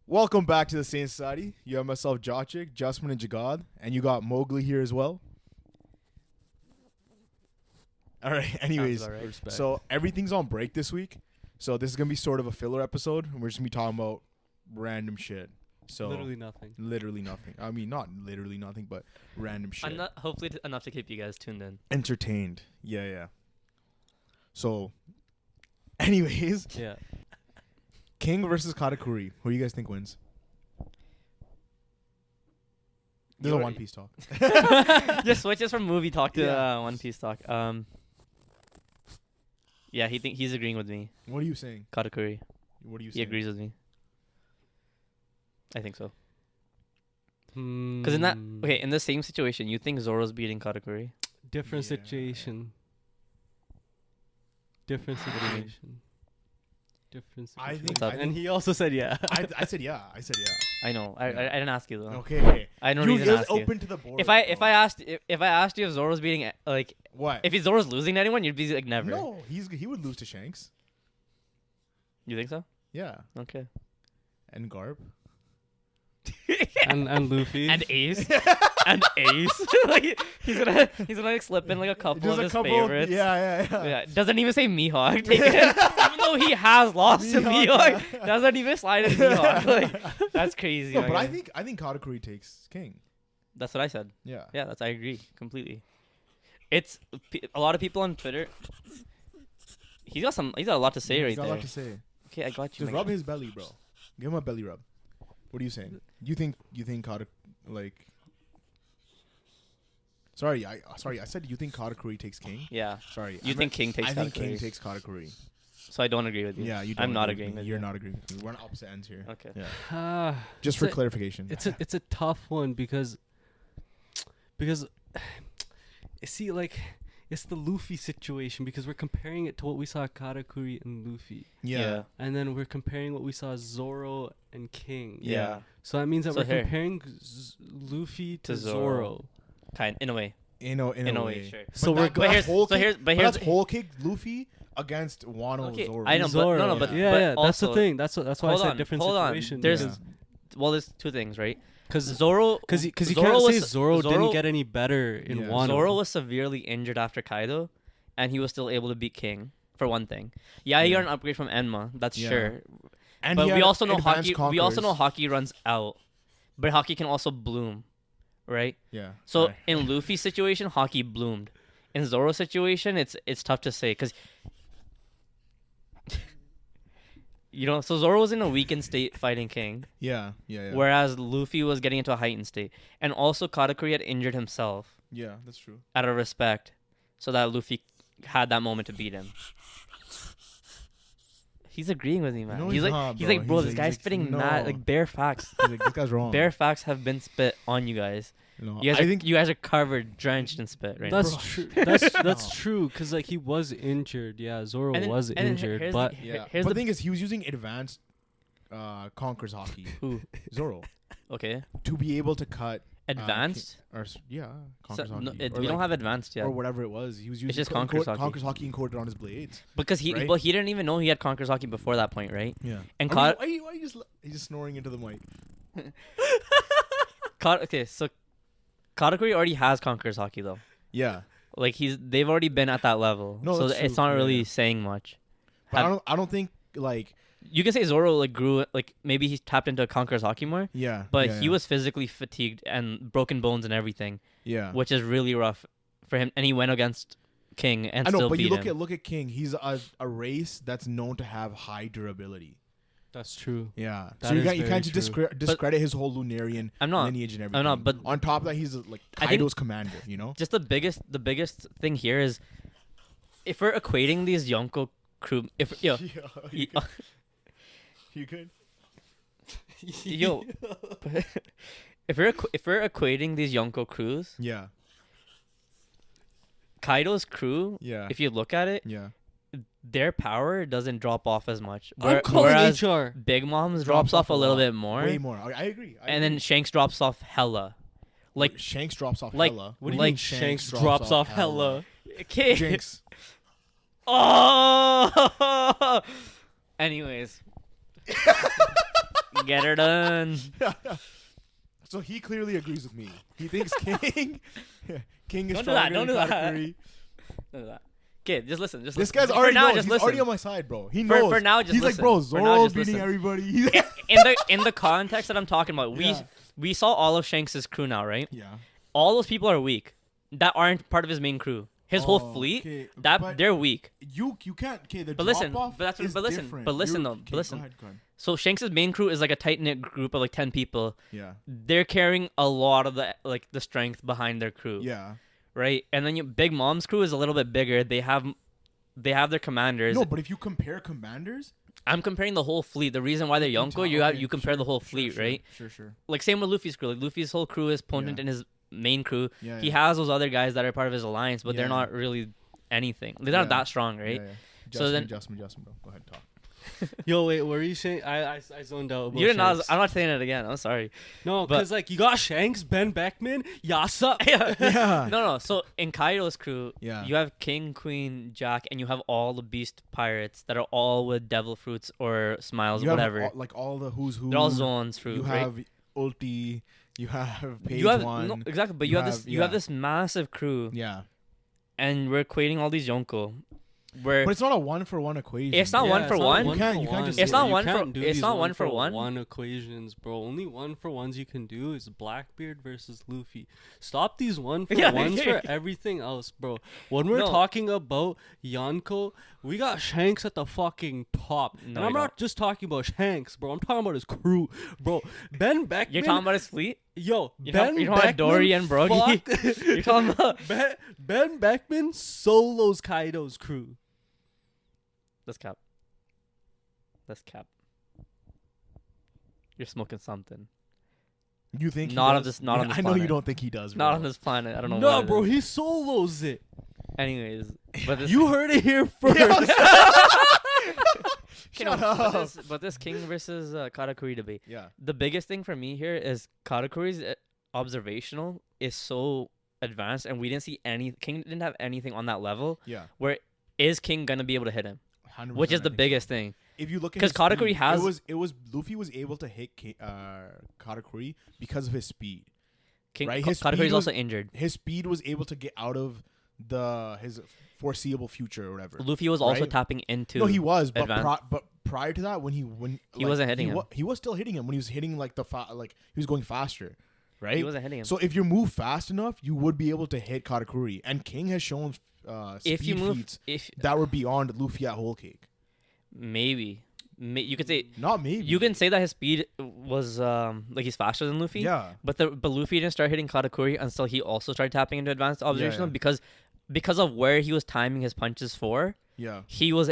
Welcome back to the Sayin Society. You have myself, Jochik, Justman, and Jagad, and you got Mowgli here as well. All right. Anyways, right. so everything's on break this week. So this is gonna be sort of a filler episode. We're just gonna be talking about random shit. So Literally nothing. Literally nothing. I mean, not literally nothing, but random shit. Hopefully enough to keep you guys tuned in. Entertained. Yeah. So, anyways, Yeah. King versus Katakuri. Who do you guys think wins? This is a One Piece talk. Just switches from movie talk to Yeah. One Piece talk. Yeah, he's agreeing with me. What are you saying? Katakuri. What are you He saying? agrees with me. I think so. Because Because in the same situation, you think Zoro's beating Katakuri? different Yeah. situation. Different situation. Different I situation. think- What's up? I And he also said yeah. I said yeah. I know. I didn't ask you though. Okay. I don't You reason just ask you. open to the board. If I bro. asked you if Zoro's beating What? if Zoro's losing to anyone, you'd be like never. No, he would lose to Shanks. You think so? Yeah. Okay. And Garp. and Luffy. And Ace. And Ace. Like he's gonna like slip in like a couple Just of a his couple. favorites. Yeah. Yeah, doesn't even say Mihawk. Take it. Even though he has lost to Mihawk, Mihawk, doesn't even slide in Mihawk. Like that's crazy. No, my but guy. I think Katakuri takes King. That's what I said. Yeah. Yeah, I agree completely. It's a lot of people on Twitter. He's got a lot to say He's right got a there. lot to say. Okay, I got you. Just rub his belly, bro. Give him a belly rub. What are you saying? You think Katakuri like? Sorry, I said you think Katakuri takes King. Yeah. Sorry. You think King takes I think King Katakuri. takes Katakuri. So I don't agree with you. Yeah, you. Don't I'm not agree agreeing with me. You're you. not agreeing with me. We're on opposite ends here. Okay. Yeah. Just for clarification. It's a tough one because see, like, it's the Luffy situation because we're comparing it to what we saw Katakuri and Luffy, Yeah. and then we're comparing what we saw Zoro and King. Yeah. So that means that So we're here. comparing Luffy to To Zoro. Zoro. Kind in a way. In a way. Sure. So But we're that- go- but But that's whole kick- but but here's that's whole kick Luffy against Wano Okay, Zoro. I know, but Zoro. no, but yeah, that's the also- thing. That's why I hold said on, different hold on. situation. There's there's two things, right? because Zoro, you Zoro can't say was- Zoro didn't Zoro- get any better in Yeah. Wano. Zoro was severely injured after Kaido, and he was still able to beat King for one thing. Yeah, he Yeah. got an upgrade from Enma, that's Yeah. sure. and But he we had also know advanced Haki. We also know conquerors. Haki runs out, but Haki can also bloom, right? Yeah. So right. in Luffy's situation, Haki bloomed. In Zoro's situation, it's tough to say because so Zoro was in a weakened state fighting King, Yeah. whereas Luffy was getting into a heightened state, and also Katakuri had injured himself Yeah, that's true. out of respect, so that Luffy had that moment to beat him. He's agreeing with me, man. No, he's he's like, not, he's bro. like, bro, He's this like- guy's he's like, spitting no. mad, like bare facts. He's like, this guy's wrong. Bare facts have been spit on you guys. No, You guys, I think you guys are covered, drenched in spit right That's now. true. That's No. true because like he was injured. Yeah, Zoro And then- was and then injured, here's but the- Yeah. here's but the the thing is, he was using advanced Conqueror's Hockey, Who? Zoro, Okay. to be able to cut Advanced? yeah, So, Conqueror's no, Hockey. we Or don't like- have advanced yet. or whatever it was. He was using just Conqueror's Hockey. Conqueror's Hockey encoded on his blades. Because he right? he didn't even know he had Conqueror's Hockey before that point, right? Yeah. And I Ka- mean, why are you just he's just snoring into the mic? okay, so Katakuri already has Conqueror's Hockey though. Yeah. Like they've already been at that level. No, so that's it's true. not Yeah, really yeah. saying much. But Have- I don't think like You can say Zoro like grew, like maybe he tapped into Conqueror's Hockey more, yeah. but yeah, he yeah. was physically fatigued and broken bones and everything, yeah. which is really rough for him. And he went against King and I know, still but beat you him. look at King. He's a race that's known to have high durability. that's true. Yeah. That So you is can't very just true. discredit his whole Lunarian I'm not. lineage and everything. not, but- on top of that, he's like I think- Kaido's commander. You know. Just the biggest thing here is if we're equating these Yonko crew, if yo, you could. yo, if we're equating these Yonko crews, Yeah. Kaido's crew, Yeah. if you look at it, Yeah. their power doesn't drop off as much. I'm calling Whereas HR. Big Mom's drops off a little lot. bit more, Way more. I agree. and then Shanks drops off hella. Like Shanks drops off like- hella. What do you like mean Shanks drops off hella? okay. Jinx. Oh. Anyways, Get her done. So he clearly agrees with me. He thinks King King is Don't do that, stronger don't than do that. Katakuri. None of that. Okay, just listen. Just This listen. guy's For already now, knows. just He's listen. already on my side, bro. He For knows. now, just He's listen. like, bro, For now, Zoro's just beating listen. everybody. in the context that I'm talking about, Yeah. we saw all of Shanks' crew now, right? Yeah. All those people are weak. That aren't part of his main crew. His whole Oh, fleet, okay, that but they're weak. You can't. Okay, the But listen, drop-off but that's what- is but listen, different. but listen You're- though, okay, but listen. Go ahead. So Shanks' main crew is like a tight knit group of like 10 people. Yeah. They're carrying a lot of the strength behind their crew. Yeah. Right? And then Big Mom's crew is a little bit bigger. They have their commanders. No, but if you compare commanders, I'm comparing the whole fleet. The reason why they're Yonko, you compare the whole fleet, right? Sure. Like same with Luffy's crew. Like Luffy's whole crew is potent Yeah. in his main crew. Yeah. He has those other guys that are part of his alliance, but they're Yeah. not really anything. They're not Yeah. that strong, right? Yeah. So then- Adjustment, bro. Go ahead, talk. Yo, wait, what were you saying? I zoned out. About You didn't know. Shanks. I'm not saying it again. I'm sorry. No, but- because like you got Shanks, Ben Beckman, Yasa. Yeah. No. So in Kaido's crew, Yeah. you have King, Queen, Jack, and you have all the beast pirates that are all with devil fruits or smiles, You have whatever. all the who's who. They're all Zoan's fruit, You right? have Ulti. You have Page You have One. no, exactly, but you have this. You have this massive crew, Yeah. and we're equating all these Yonko. Where But it's not a 1-for-1 equation. It's not one for one. You can't just It's say not that. one for- can't do it's these not one for one. one equations, bro. Only one for ones you can do is Blackbeard versus Luffy. Stop these one for Yeah, ones yeah. for everything else, bro. When we're No. talking about Yonko, we got Shanks at the fucking top. No, and you I'm not just talking about Shanks, bro. I'm talking about his crew, bro. Ben Beckman. you're talking about his fleet, Yo, You're Ben talking- you're talking about Beckman. Dory and Broggy? fuck- you're talking about. Ben Beckman solos Kaido's crew. Let's cap. You're smoking something. You think he Not on does? this- not on this I know you planet. don't think he does. Bro. Not on this planet. I don't know. No, what it bro, is. he solos it. Anyways, but this. You heard it here first. Shut up. But this King versus Katakuri debate. Yeah. The biggest thing for me here is Katakuri's observational is so advanced, and we didn't see any. King didn't have anything on that level. Yeah. Where is King gonna be able to hit him? 100%, Which is I the think biggest so. thing. If you look at 'Cause his Katakuri speed, has- it was Luffy was able to hit Katakuri because of his speed. King Right, his Katakuri's speed also was- injured. His speed was able to get out of his foreseeable future or whatever. Luffy was also right? tapping into. No, he was, but advanced- prior to that, when he wasn't hitting him. he was still hitting him when he was hitting like he was going faster, right? He wasn't hitting him. So if you move fast enough, you would be able to hit Katakuri, and King has shown speed if you move, feats if that were beyond Luffy at Whole Cake. maybe, you could say Not maybe. you can say that his speed was like he's faster than Luffy. Yeah. But Luffy didn't start hitting Katakuri until he also started tapping into advanced observational yeah. because of where he was timing his punches for. Yeah. He was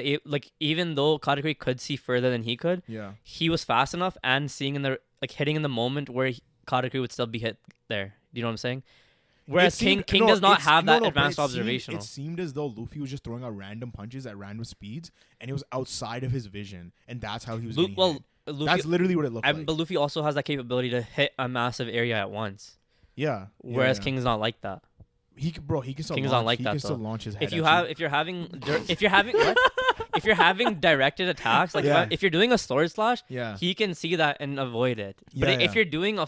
even though Katakuri could see further than he could, Yeah. he was fast enough and seeing in the hitting in the moment where Katakuri would still be hit there. Do you know what I'm saying? Whereas King does not have that advanced observational. It seemed as though Luffy was just throwing out random punches at random speeds, and it was outside of his vision, and that's how he was getting hit. Luffy, That's literally what it looked like. but Luffy also has that capability to hit a massive area at once. Yeah. Whereas yeah. King's not like that. He can still King's launch. not like he that, can still though. launch his head. If you at have what? If you're having directed attacks, like Yeah. if you're doing a sword slash, Yeah. he can see that and avoid it. But Yeah, if yeah. you're doing a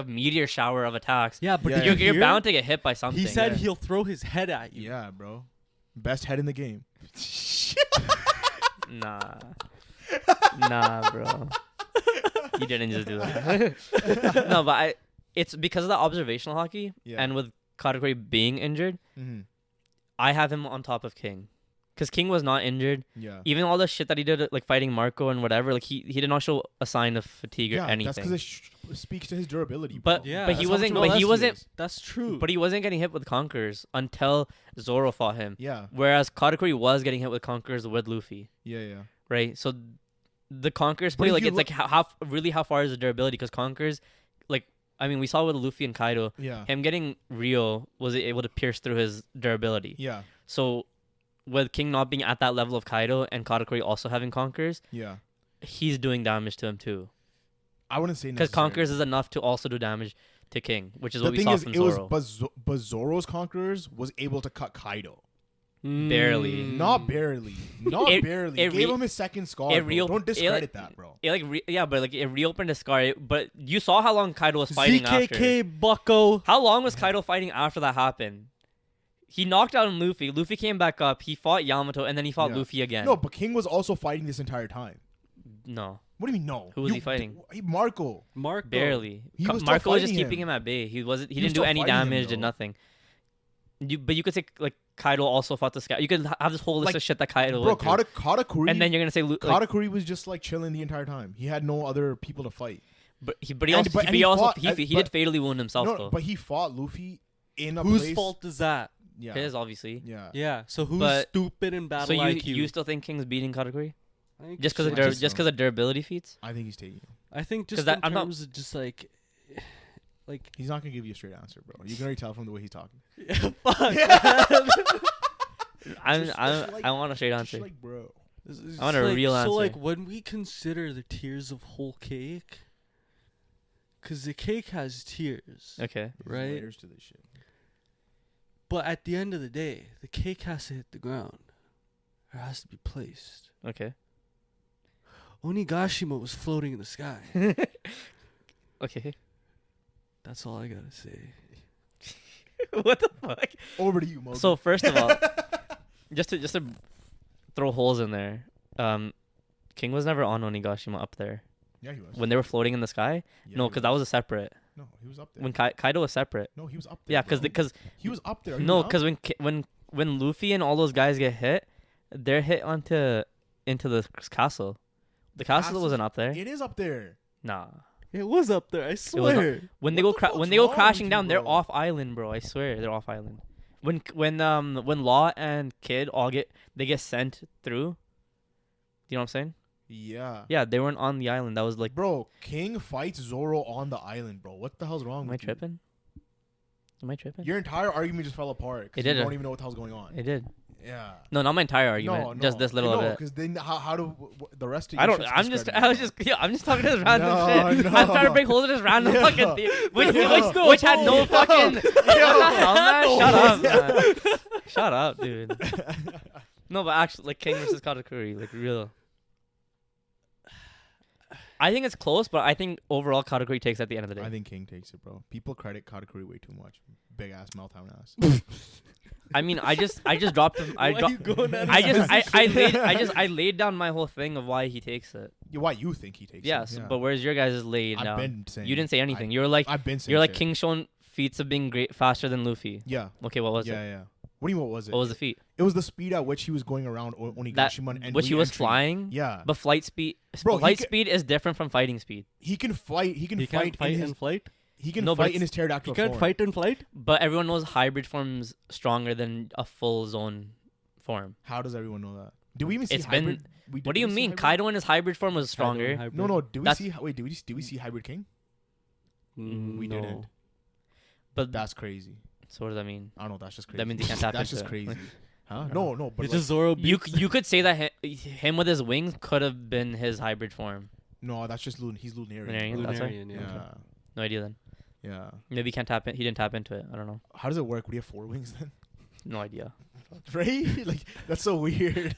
meteor shower of attacks, Yeah, but Yeah, did you're you bound to get hit by something. He said Yeah. he'll throw his head at you. Yeah, bro. Best head in the game. Nah, bro. He didn't just do that. No, but it's because of the observational hockey, Yeah. and with Katakuri being injured, Mm-hmm. I have him on top of King. Because King was not injured. Yeah. Even all the shit that he did, like fighting Marco and whatever, like he did not show a sign of fatigue or Yeah, anything. that's because it speaks to his durability. But bro. Yeah, but he that's wasn't. how much But he less he wasn't. is. That's true. But he wasn't getting hit with Conquerors until Zoro fought him. Yeah. Whereas Katakuri was getting hit with Conquerors with Luffy, Yeah. Yeah. right? So the Conquerors But play if like you it's like how far is the durability? Because Conquerors, like I mean, we saw with Luffy and Kaido, Yeah. him getting Rio was able to pierce through his durability. Yeah. So with King not being at that level of Kaido and Katakuri also having Conquerors, Yeah. he's doing damage to him too. I wouldn't say Because necessarily. Conquerors is enough to also do damage to King, which is The what we thing saw is, from it was Zoro. but Zoro's Conquerors was able to cut Kaido. Barely. Not barely. Not It- barely. it Gave re- him his second scar. it Bro. real- Don't it, discredit like- that, bro. It but like it reopened a scar. But you saw how long Kaido was fighting after. ZKK Bucko. How long was Kaido fighting after that happened? He knocked out Luffy. Luffy came back up. He fought Yamato, and then he fought Yeah. Luffy again. No, but King was also fighting this entire time. No, What do you mean no? Who was he fighting? Marco. Marco. barely. He was still Marco was just fighting keeping him. him at bay. He wasn't. He He was didn't do still any fighting him, damage. Did though. nothing. But you could say like Kaido also fought this guy. You could have this whole list Like, of shit that Kaido. Bro, went through. Katakuri. And then you're gonna say Katakuri was just like chilling the entire time. He had no other people to fight. but he and- also but- and he he also fought- he and- did but- fatally wound himself No, though. but he fought Luffy in a Whose place. fault is that? Yeah. His obviously. Yeah. Yeah. So who's But- stupid in battle So IQ? you still think King's beating Katakuri I think just because so. of just because of durability feats? I think he's taking him. I think 'Cause just that- in I'm not- terms of just like He's not gonna give you a straight answer, bro. You can already tell from the way he's talking. fuck. I want a straight Just answer. like, bro. I want a real So answer. like when we consider the tiers of whole cake, because the cake has tiers, Okay. There's Right. layers to this shit. but at the end of the day, the cake has to hit the ground. It has to be placed. Okay. Onigashima was floating in the sky. Okay. That's all I gotta say. What the fuck? Over to you, Mo. So first of all, just to throw holes in there, King was never on Onigashima up there yeah, he was. when they were floating in the sky. Yeah, No, he because that was a separate. No, he was up there. When Kaido was separate. No, he was up there. Yeah, bro. because he was up there. Are you no, dumb? because when Luffy and all those guys get hit, they're hit into the castle. The castle wasn't up there. It is up there. Nah. It was up there. I was swear. When What they go the fuck's when they go wrong crashing with down, you, they're bro? off island, bro. I swear they're off island. When Law and Kid all get sent through. You know what I'm saying? Yeah. Yeah, they weren't on the island. That was like, Bro, King fights Zoro on the island, bro. What the hell's wrong am I with you? tripping? Am I tripping? Your entire argument just fell apart. 'Cause It you did. don't even know what the hell's going on. It did. Yeah. No, not my entire argument. No, Just this little no, of it. because then how do the rest of I your don't. shit's I'm just. discredited, I was bro. just. Yeah, I'm just talking this random No, shit. no. I'm trying to break holes in this random Yeah. fucking thing, which Yeah. which had no fucking. What the hell, man? No. Shut up, man. Shut up, dude. No, but actually, like King versus Katakuri, like real. I think it's close, but I think overall Katakuri takes at the end of the day. I think King takes it, bro. People credit Katakuri way too much. Big ass meltdown ass. I mean, I just dropped him. Why you going at I his just position? I laid down my whole thing of why he takes it. Yeah, why you think he takes Yes, it? Yeah. but where's your guys' laid I've down? been saying You didn't say it. anything. You were like I've been saying you're like it. King shown feats of being great faster than Luffy. Yeah. Okay, what was yeah, it? yeah. What do you mean? What was it? What was the feat? It was the speed at which he was going around Onigashima and Which he was re-entry. flying. Yeah. But flight speed, Bro, he flight ca- speed is different from fighting speed. He can fight. He can He fight, can't fight in his. in flight. He can No, but fight in it's- his pterodactyl He can't form. fight in flight. But everyone knows hybrid form's stronger than a full zone form. How does everyone know that? Do we even see It's been- hybrid? What do you mean? Kaido in his hybrid form was stronger. No, no. Do we That's- see? Wait, do we see hybrid king? We no. didn't. But That's crazy. so what does that mean? I don't know. That's just crazy. That means he can't tap That's into just it. crazy. Huh? No, no. But It's like, just Zoro. You beats- you could say that him with his wings could have been his hybrid form. no, that's just He's Lunarian. Lunarian, bro. that's right. Lunarian, Yeah. yeah. No idea then. Yeah. Maybe he can't tap in. He didn't tap into it. I don't know. How does it work? Would he have 4 wings then? No idea. Right? Like that's so weird.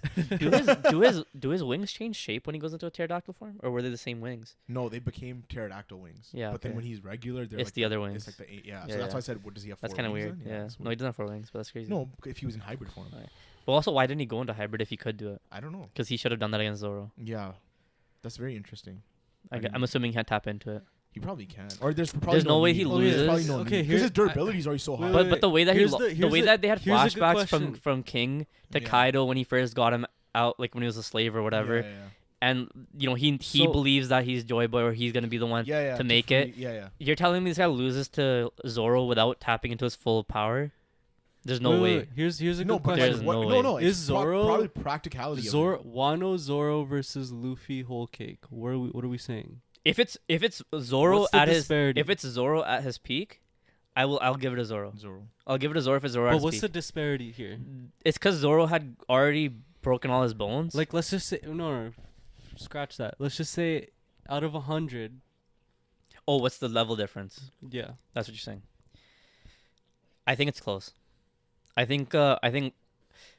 Do his wings change shape when he goes into a pterodactyl form, or were they the same wings? No, they became pterodactyl wings. Yeah, But then okay. when he's regular, they're It's like the other wings. It's like the 8. Yeah. Yeah, So that's yeah. why I said, what does he have? That's 4 kind of wings weird. then? Yeah. that's No, he doesn't have 4 wings, but that's crazy. No, if he was in hybrid form. Right. But also, why didn't he go into hybrid if he could do it? I don't know. Because he should have done that against Zoro. Yeah. That's very interesting. I'm assuming he can't tap into it. He probably can. Or there's probably There's no way need. he There's probably loses. no Okay, need. Because his here- durability is already so high. Wait, But the way that here's the way that they had here's a good flashbacks question. from King to Yeah. Kaido when he first got him out, like when he was a slave or whatever, Yeah, and you know he So- believes that he's Joy Boy or he's gonna be the one. yeah, yeah. to make it. Yeah, yeah. You're telling me this guy loses to Zoro without tapping into his full power? There's no way. Here's a No, good but There's question. no no, way. no. Is it's Zoro- probably practicality? of it. Zoro versus Luffy whole cake. What are we saying? If it's Zoro What's the at his disparity? if it's Zoro at his peak, I'll give it to Zoro. Zoro. I'll give it to Zoro if it's Zoro at But his what's peak. the disparity here? It's because Zoro had already broken all his bones. Like, let's just say no, scratch that. Let's just say out of 100, oh, what's the level difference? yeah. That's what you're saying. I think it's close. I think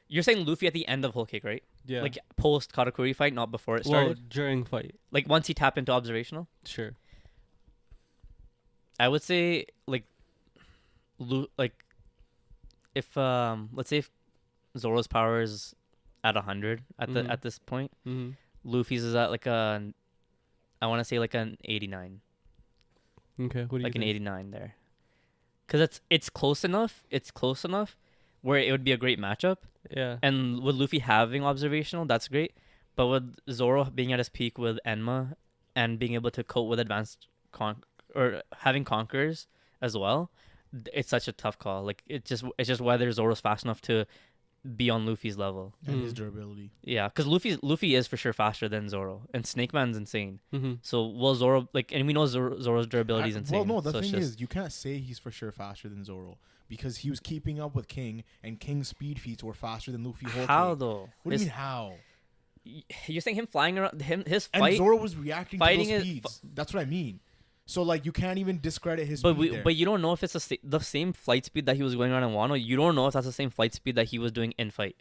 You're saying Luffy at the end of Whole Cake, right? Yeah. Like post Katakuri fight, not before it well, started. during fight. Like once he tapped into observational. Sure. I would say like if let's say if Zoro's power is at 100 at the at this point, Luffy's is at like I want to say like an 89. Okay, what do you like think? an 89 there, because it's close enough. It's close enough where it would be a great matchup. Yeah. And with Luffy having observational, that's great. But with Zoro being at his peak with Enma and being able to cope with advanced or having conquerors as well, it's such a tough call. Like it's just whether Zoro's fast enough to be on Luffy's level and his durability. Yeah, because Luffy is for sure faster than Zoro, and Snake Man's insane. So will Zoro and we know Zoro's durability is insane. Well, no, the so thing is, you can't say he's for sure faster than Zoro because he was keeping up with King, and King's speed feats were faster than Luffy. How though? What do you mean how? You're saying him flying around his and fight, Zoro was reacting to those fighting speeds. That's what I mean. So like you can't even discredit his. But speed but you don't know if it's the same flight speed that he was going around in Wano. You don't know if that's the same flight speed that he was doing in fight.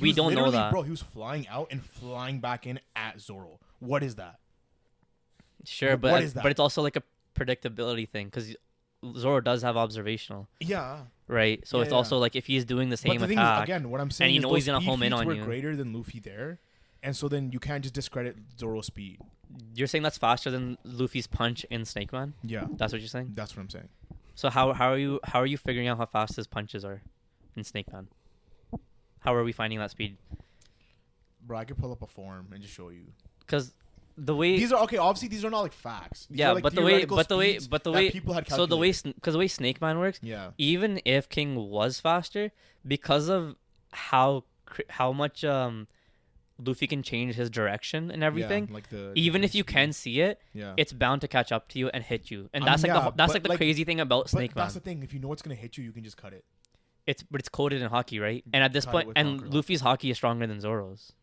We don't know that, bro. He was flying out and flying back in at Zoro. What is that? Sure, but it's also like a predictability thing because Zoro does have observational. Yeah. Right. So it's also like if he's doing the same but the attack, thing is, again, what I'm saying and you is know he's gonna home in on were you. Greater than Luffy there, and so then you can't just discredit Zoro's speed. You're saying that's faster than Luffy's punch in Snake Man? Yeah. That's what you're saying? That's what I'm saying. So how are you figuring out how fast his punches are in Snake Man? How are we finding that speed? Bro, I could pull up a form and just show you. Because the way these are okay, obviously these are not like facts. These yeah, are, like, but the way people had calculated. so the way Snake Man works. Yeah. Even if King was faster, because of how much Luffy can change his direction and everything. Yeah, like even if you can see it, it's bound to catch up to you and hit you. And that's the crazy thing about Snake Man. That's the thing. If you know it's gonna hit you, you can just cut it. It's coded in hockey, right? And at this point, and Luffy's hockey is stronger than Zoro's.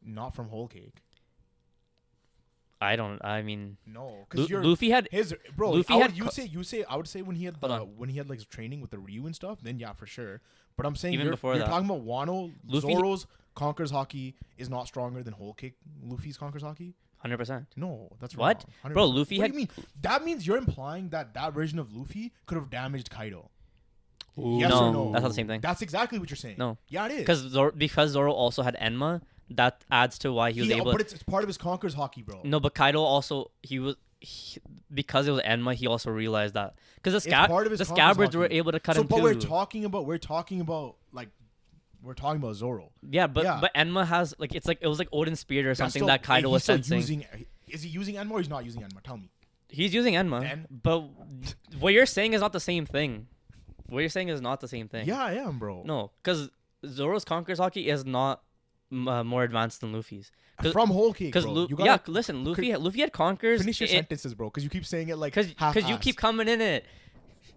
Not from Whole Cake. I mean, no, because Luffy had his bro. Luffy I would say when he had like training with the Ryu and stuff, then yeah, for sure. But I'm saying even before you're that, talking about Wano. Zoro's Conqueror's hockey is not stronger than Whole Cake. Luffy's Conqueror's hockey. 100%. No, that's what, wrong. bro. Luffy what had. Do you mean? That means you're implying that version of Luffy could have damaged Kaido. Ooh. Yes no, or no? That's not the same thing. That's exactly what you're saying. No. Yeah, it is. Because Zoro also had Enma, that adds to why he was able. But it's part of his Conqueror's hockey, bro. No, but Kaido also because it was Enma, he also realized that because the Scabbards were able to cut him too. But we're talking about Zoro. Yeah, but Enma has it was like Odin's Spear or something that Kaido was sensing. Is he using Enma or he's not using Enma? Tell me. He's using Enma, then? but what you're saying is not the same thing. What you're saying is not the same thing. Yeah, I am, bro. No, because Zoro's Conqueror's hockey is not more advanced than Luffy's. From Whole Cake, bro. Listen, Luffy had Conquerors. Finish your sentences, bro, because you keep saying it like because you keep coming in it.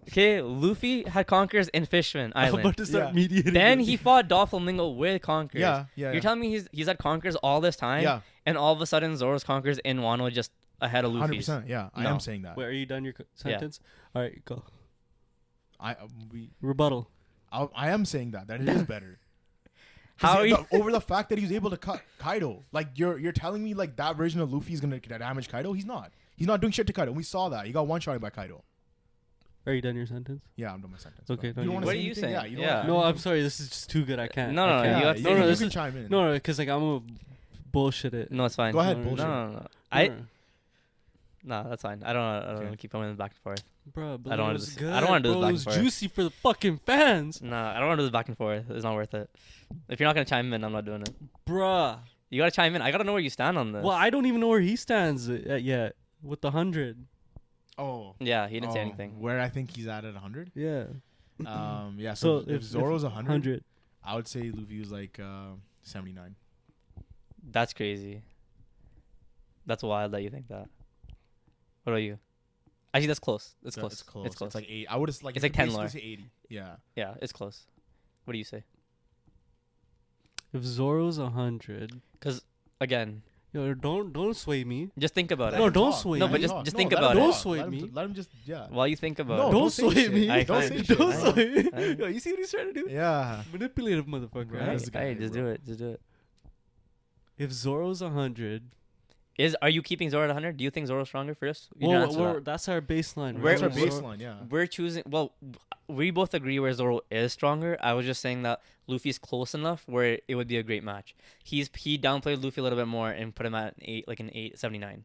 Okay, Luffy had Conquerors in Fishman Island. I'm about to start mediating. Then he fought Doflamingo with Conquerors. Yeah. You're telling me he's had Conquerors all this time, and all of a sudden Zoro's Conquerors in Wano just ahead of Luffy's. 100%. Yeah, I am saying that. Wait, are you done your sentence? All right, go. Rebuttal. I am saying that it is better. How are you over the fact that he's able to cut Kaido? Like you're telling me like that version of Luffy is gonna damage Kaido? He's not. He's not doing shit to Kaido. We saw that. He got one shot by Kaido. Are you done your sentence? Yeah, I'm done my sentence. Okay. What are you saying? Yeah. No, I'm sorry. This is just too good. I can't. No. You can chime in. No, because like I'm gonna bullshit it. No, it's fine. Go ahead, bullshit. No. No, that's fine. I don't want to keep going back and forth. Bro, I don't want to do this. I don't want to do this back and forth. It was juicy for the fucking fans. No, I don't want to do this back and forth. It's not worth it. If you're not gonna chime in, I'm not doing it. Bruh. You gotta chime in. I gotta know where you stand on this. Well, I don't even know where he stands yet with the 100. Oh. Yeah, he didn't say anything. Where I think he's at 100. Yeah. Yeah. So if Zoro's 100, I would say Luffy was like 79. That's crazy. That's wild that you think that. What about you? Actually, that's close. It's close. It's close. It's close. It's like 8. I would have like. It's like 10 lore. 80. Yeah. Yeah, it's close. What do you say? if Zoro's 100, because again, Yo, don't sway me. Just think about No, it. don't sway No, me. but Let him just talk. think No, about let him it. Don't talk. sway Let him- me. Let him just While you think about No, it. Don't say sway shit. me. I Don't can't. say shit. Don't I sway me. I- Yo, you see what he's trying to do? Yeah. Manipulative motherfucker. Bro, Right? this guy, Just bro. do it. Just do it. If Zoro's 100, Are you keeping Zoro at 100? Do you think Zoro's stronger first? You well, didn't answer that. that's our baseline. Where- That's our Zoro- baseline, yeah. We're choosing. Well, we both agree where Zoro is stronger. I was just saying that Luffy's close enough where it would be a great match. He downplayed Luffy a little bit more and put him at an 879.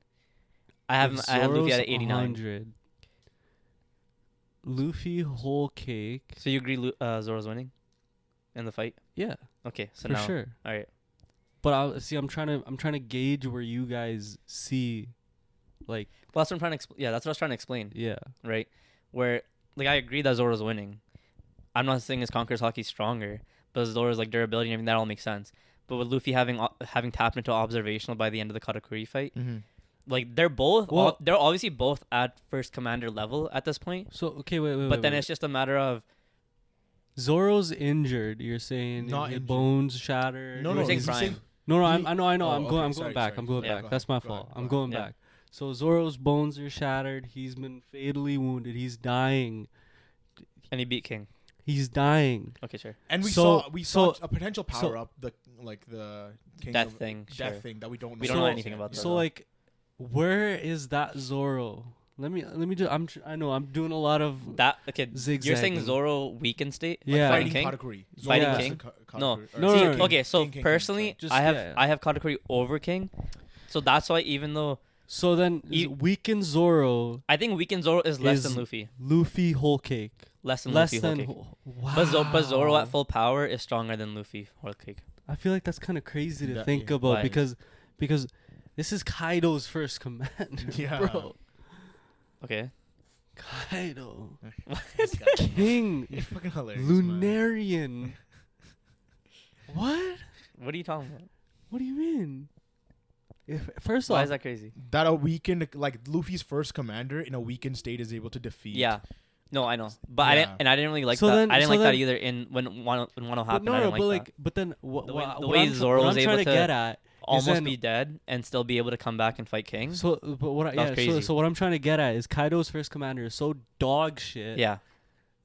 I have if Luffy Zoro's at 89. 100, Luffy whole cake. So you agree Zoro's winning in the fight? Yeah, Okay, so for now sure. all right. But I'm trying to gauge where you guys see, like, Well, that's what I'm trying to that's what I was trying to explain, yeah. right? Where like I agree that Zoro's winning. I'm not saying his Conqueror's Hockey's stronger, but Zoro's like durability and everything that all makes sense. But with Luffy having tapped into observational by the end of the Katakuri fight, Mm-hmm. like they're both Well- they're obviously both at first commander level at this point. So okay, wait. But then it's just a matter of Zoro's injured. You're saying Not his injured. bones shattered. No, You're no. saying he's prime. saying- No, He- I know. Oh, I'm okay, going. I'm sorry, going back. sorry, I'm going sorry. back. Yeah, That's my go fault. ahead, I'm go going ahead. back. So Zoro's bones are shattered. He's been fatally wounded. He's dying. and he beat King. He's dying. Okay, sure. And we So- saw so- a potential so- power up, the king Death of- thing, death sure. thing that we don't know. We don't know So- anything about that. So like, where is that Zoro? Let me just. I know I'm doing a lot of. That okay. You're saying Zigzagging. Zoro weakened state? Yeah. Fighting Fighting King? Katakuri. Fighting Zoro King? versus No. Katakuri. Or No, See, no, no. okay, so King, personally, Just- I have yeah. I have Katakuri over King, so that's why even though So then, weakened Zoro, I think weakened Zoro is less than Is- Luffy, Luffy whole cake. less than Less Luffy whole than. cake. Wow. But Zoro at full power is stronger than Luffy whole cake. I feel like that's kind of crazy to That- think yeah. about Why? because this is Kaido's first commander, Yeah. bro. Okay. Kaido, This guy. King, You're fucking hilarious, man. Lunarian. What? What are you talking about? What do you mean? First Why off, is that crazy? That a weakened, like Luffy's first commander in a weakened state is able to defeat. Yeah. No, I know, but I Yeah. didn't really like So that. then- I didn't so like that then- either. In when Wano but happened, no, I no, didn't but like like, that. but then The way- what the way I'm, Zoro what was I'm trying able to to get at is Almost then- be dead and still be able to come back and fight King. So, but what? That was Yeah. crazy. So what I'm trying to get at is Kaido's first commander is so dog shit. Yeah.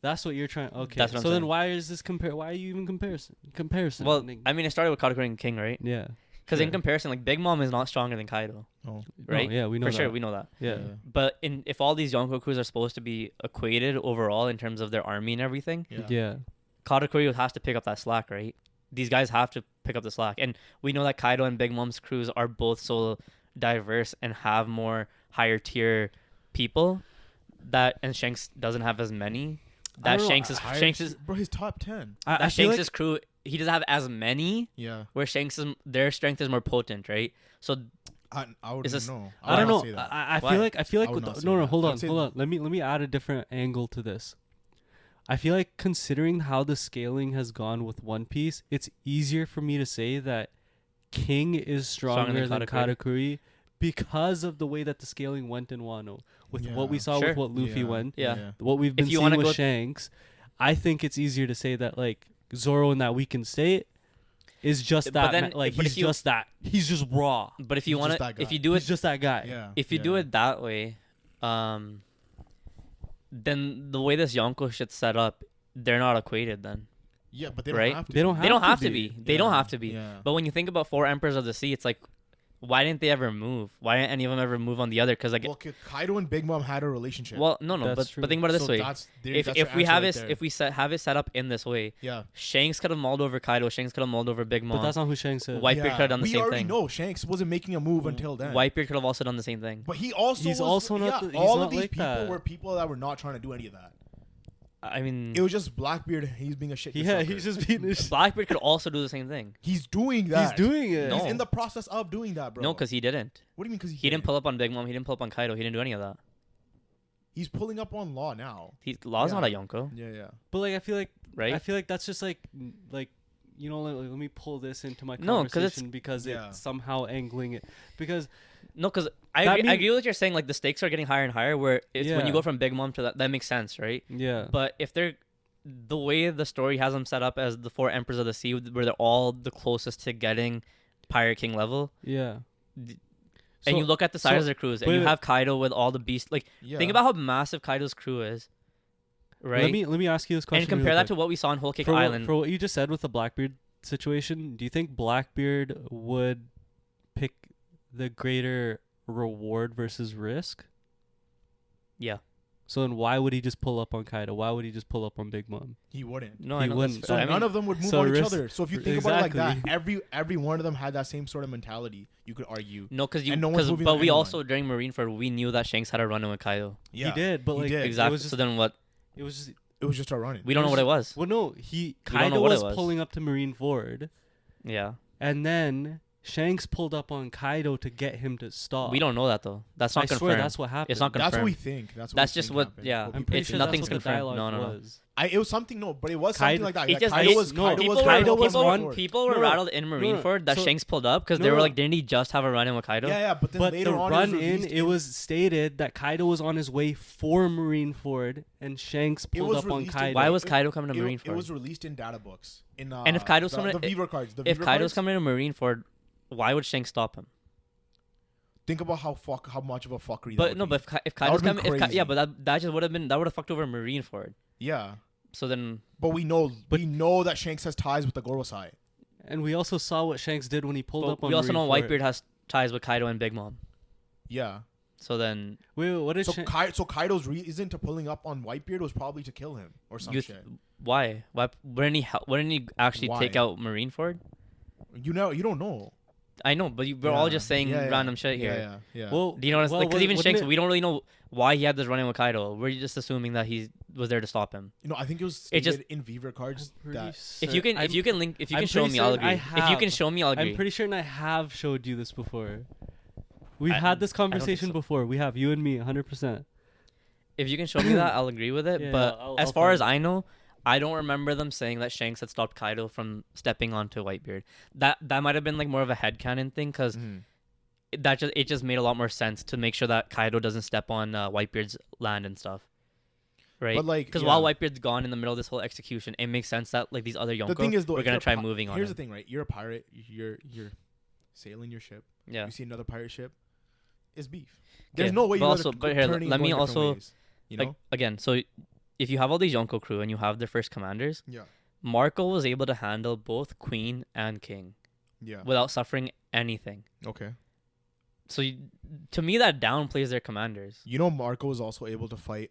That's what you're trying. Okay. That's what I'm so then saying. why is this compare? Why are you even comparison? Well, I mean, it started with Katakuri and King, right? yeah. Because in Sure. comparison, like Big Mom is not stronger than Kaido, Oh. right? No, yeah, we know For that. sure, we know that. Yeah. But if all these Yonkokus are supposed to be equated overall in terms of their army and everything, Yeah. Katakuri has to pick up that slack, right? These guys have to pick up the slack. And we know that Kaido and Big Mom's crews are both so diverse and have more higher tier people and Shanks doesn't have as many. I That don't know, Shanks is Bro, his top 10. I feel Shanks' like crew, he doesn't have as many Yeah. where their strength is more potent, right? So I wouldn't Is this- know. I don't would know. not say that. I Why? feel like I would with not the- say no that. hold I on would say- hold on. Let me add a different angle to this. I feel like considering how the scaling has gone with One Piece, it's easier for me to say that King is stronger than Katakuri because of the way that the scaling went in Wano. With what we Yeah. saw Sure. with what Luffy went, Yeah. what we've been If you seeing wanna with go- Shanks, I think it's easier to say that like Zoro in that weakened state is just But that then- like but he's if you- just that he's just raw. but if you He's want just to, that if guy. you do He's it, just that guy. Yeah. if you do it that way, then the way this Yonko shit's set up, they're not equated then. Yeah, but they Right? don't have to. They don't be. They don't have to to be. They don't Yeah, have to be. Yeah. But when you think about 4 Emperors of the Sea, it's like, why didn't they ever move? Why didn't any of them ever move on the other? Because like, Well, Kaido and Big Mom had a relationship. no, That's true. but think about it this So way. that's If your we answer have right it, there. if we have it set up in this way, Yeah. Shanks could have mauled over Kaido. Shanks could have mauled over Big Mom. But that's not who Shanks is. Whitebeard could have done the we same already thing. know Shanks wasn't making a move until then. Whitebeard could have also done the same thing. But he also He's was, also not yeah, the- he's all not of these like people that. were people that were not trying to do any of that. I mean, It was just Blackbeard. He's being a shit. Yeah, sucker. he's just being a Blackbeard could also do the same thing. He's doing He's that. doing it. No. He's in the process of doing that, bro. No, because he didn't. What do you mean? Because He didn't pull up on Big Mom. He didn't pull up on Kaido. He didn't do any of that. He's pulling up on Law now. Law's Yeah. not a Yonko, Yeah, yeah. But like I feel like right? that's just like you know let me pull this into my No, 'cause it's- conversation because Yeah. it's somehow angling it because No, because That I mean- agree with what you're saying. Like the stakes are getting higher and higher. Where it's when Yeah. you go from Big Mom to that makes sense, right? yeah But if they're the way the story has them set up as the 4 Emperors of the Sea, where they're all the closest to getting Pirate King level, yeah And you look at the size of their crews, and you have Kaido with all the beasts. Like, think about how massive Kaido's crew is, right? Let me ask you this question. And compare that to what we saw in Whole Cake Island. For what you just said with the Blackbeard situation, do you think Blackbeard would pick the greater reward versus risk? Yeah. So then why would he just pull up on Kaido? Why would he just pull up on Big Mom? He wouldn't. No, he wouldn't. So none of them would move on each other. So if you think about it like that, every one of them had that same sort of mentality. You could argue. No, because but we also during Marineford we knew that Shanks had a run-in with Kaido. Yeah, he did. But like exactly. So then what? It was just a run-in. We don't know what it was. Well, no, Kaido was pulling up to Marineford. Yeah. And then Shanks pulled up on Kaido to get him to stop. We don't know that though. That's not confirmed. I swear that's what happened. It's not confirmed. That's what we think. That's just what. Happened. Yeah. I'm pretty sure nothing's that's what confirmed. The no. was. It was something. No, but it was something like that. People were rattled in Marineford that Shanks pulled up because they were like, didn't he just have a run-in with Kaido? Yeah. But then later the on, run-in, it was stated that Kaido was on his way for Marineford and Shanks pulled up on Kaido. Why was Kaido coming to Marineford? It was released in data books. And if Kaido's coming, the Viver cards. If Kaido's coming to Marineford, why would Shanks stop him? Think about how much of a fuckery. But if Kaido's coming, but that just would have fucked over Marineford. Yeah. So then, but we know that Shanks has ties with the Gorosei. And we also saw what Shanks did when he pulled up on. We also know Marineford. Whitebeard has ties with Kaido and Big Mom. Yeah. So then, wait, what did so Kaido's reason to pulling up on Whitebeard was probably to kill him or some shit. Why? Wouldn't he actually take out Marineford? You don't know. I know, but we're all just saying random shit here. Yeah. Well, do you know what? Because even Shanks, we don't really know why he had this run-in with Kaido. We're just assuming that he was there to stop him. I think it was stated in Viver cards. If you can show me, I'll agree. If you can show me, I'll agree. I'm pretty certain I have showed you this before. We've had this conversation before. We have, you and me, 100%. If you can show me that, I'll agree with it. But as far as I know, I don't remember them saying that Shanks had stopped Kaido from stepping onto Whitebeard. That might have been like more of a headcanon thing because it just made a lot more sense to make sure that Kaido doesn't step on Whitebeard's land and stuff. Right? Because while Whitebeard's gone in the middle of this whole execution, it makes sense that like these other Yonko, the thing is, though, we're going to try moving on. Here's the thing, right? You're a pirate. You're sailing your ship. Yeah. You see another pirate ship. It's beef. There's no way you're let me also, ways, again, so if you have all these Yonko crew and you have their first commanders, Marco was able to handle both Queen and King without suffering anything. Okay. So to me, that downplays their commanders. Marco was also able to fight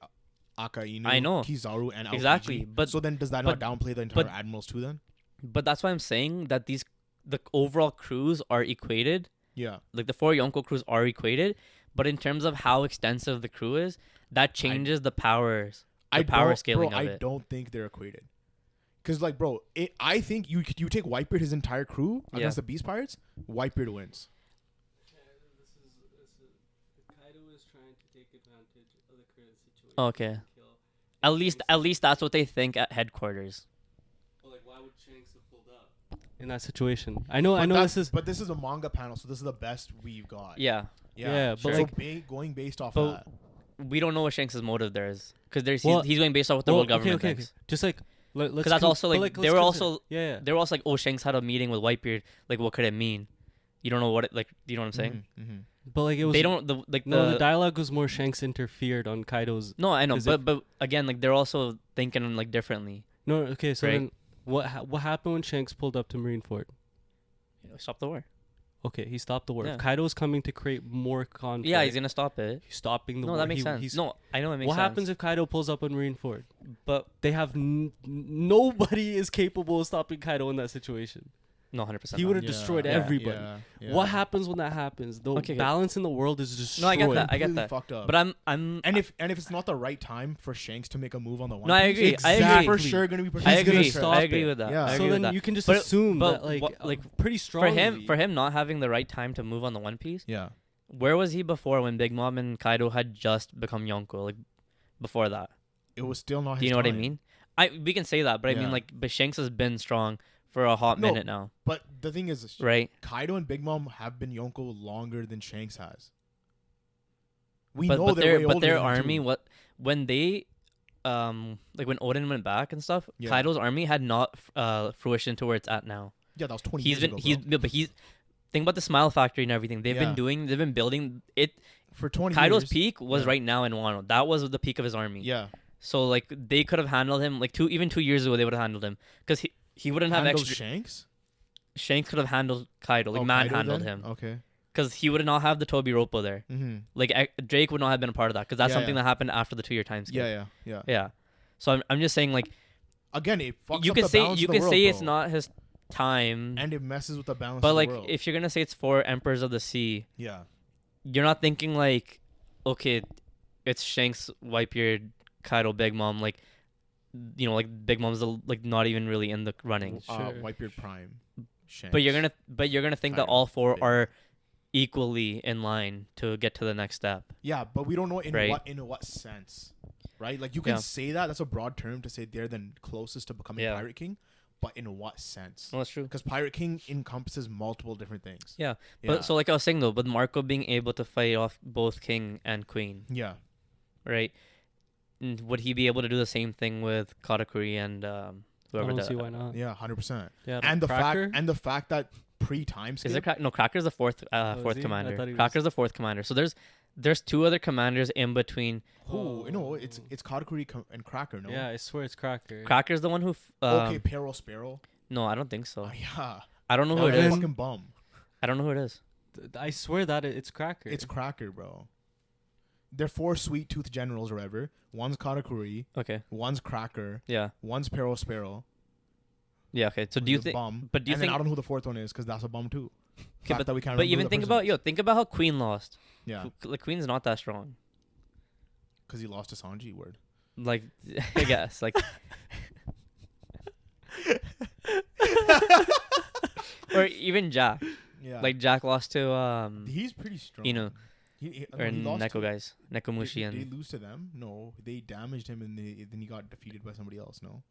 Akainu, I know. Kizaru, and Aokiji. Exactly. But so then does that not downplay the entire admirals too then? But that's why I'm saying that the overall crews are equated. Yeah. Like the 4 Yonko crews are equated, but in terms of how extensive the crew is, that changes the powers. Power scaling of it. I don't think they're equated. Because, I think you take Whitebeard, his entire crew, against the Beast Pirates, Whitebeard wins. Kaido is trying to take advantage of the current situation. Okay. At least that's what they think at headquarters. Well, why would Shanks have pulled up in that situation? I know this is... But this is a manga panel, so this is the best we've got. Yeah. Yeah, but so going based off that. We don't know what Shanks' motive there is. Because he's going based off what the world government thinks. Just like... Because that's also they were also like, oh, Shanks had a meeting with Whitebeard. Like, what could it mean? You don't know what it like. Do you know what I'm saying? Mm-hmm. But like it was. They don't the dialogue was more Shanks interfered on Kaido's. No, I know, but again, like they're also thinking like differently. No, okay, so then what happened when Shanks pulled up to Marineford? Stop the war. Okay, he stopped the war. If Kaido's coming to create more conflict. Yeah, he's gonna stop it. He's stopping the war. No, that makes sense. No, I know it makes sense. What happens if Kaido pulls up on Marineford? But they have nobody is capable of stopping Kaido in that situation. No, 100%. He would have destroyed everybody. Yeah. What happens when that happens? The balance in the world is destroyed. No, I get that. Fucked up. But I'm and if it's not the right time for Shanks to make a move on the one. No, I agree. Exactly. For sure going to be. I agree with that. Yeah. So then you can just assume that pretty strongly. For him not having the right time to move on the One Piece. Yeah. Where was he before when Big Mom and Kaido had just become Yonko? Like before that. It was still not his time. Do you know what I mean? We can say that, but I mean but Shanks has been strong for a hot minute now. But the thing is, right? Kaido and Big Mom have been Yonko longer than Shanks has. But their army, when they like when Odin went back and stuff, Kaido's army had not fruition to where it's at now. Yeah, that was 20 years ago. think about the Smile Factory and everything. They've Yeah. been building it. For 20 Kaido's years. peak was Yeah. right now in Wano. That was the peak of his army. Yeah. So like they could have handled him like 2 years ago. They would have handled him because he wouldn't have Handled extra. Shanks? Shanks could have handled Kaido, like Oh, manhandled Kaido then? him, Okay. because he would not have the Tobi Roppo there. Mm-hmm. Like Drake would not have been a part of that, because that's Yeah, something yeah. that happened after the 2-year time skip. Yeah. Yeah. So I'm just saying, like, Again, it fucks you up can the say balance of the world, it's bro. not his time, And it messes with the balance but of like the world. if you're gonna say it's for Emperors of the Sea, Yeah. you're not thinking like, okay, it's Shanks, Whitebeard, Kaido, Big Mom, like, you know, like Big Mom's like not even really in the running. Sure. Whitebeard Prime. Shanks. But you're gonna think that Kaido, all four Big are equally in line to get to the next step. Yeah, but we don't know Right. in what sense, right? Like you can Yeah. say that. That's a broad term to say they're the closest to becoming Yeah. Pirate King, but in what sense? Well, that's true. Because Pirate King encompasses multiple different things. Yeah. Yeah. But so like I was saying though, with Marco being able to fight off both King and Queen, Yeah. right? And would he be able to do the same thing with Katakuri and I whoever don't that? see why not. Yeah. 100%. Yeah, And the Cracker? fact that pre-time skip. Is there no Cracker's the fourth is he? I thought commander. he was- Cracker's the fourth commander. So there's two other commanders in between. Who? No, it's Katakuri and Cracker. No. Yeah, I swear it's Cracker. Cracker's the one who. Okay, Peril Sparrow. No, I don't think so. Oh, yeah. I don't know That who it was a is. fucking bum. I don't know who it is. I swear that it's Cracker. It's Cracker, bro. They're 4 sweet tooth generals or whatever. One's Katakuri. Okay. One's Cracker. Yeah. One's Peril Sparrow. Yeah. Okay. So do you think? Bum. But do you and think? then I don't know who the fourth one is because that's a bum too. Okay, Fact that we can't but remember even who the think person about is. think about how Queen lost. Yeah, Like Queen's not that strong. because he lost to Sanji. Word. Like I guess like. Or even Jack. Yeah, Like Jack lost to he's pretty strong. you know, or he lost Neko to- guys, Nekomushi Did they and lose to them? No, they damaged him and then he got defeated by somebody else. No.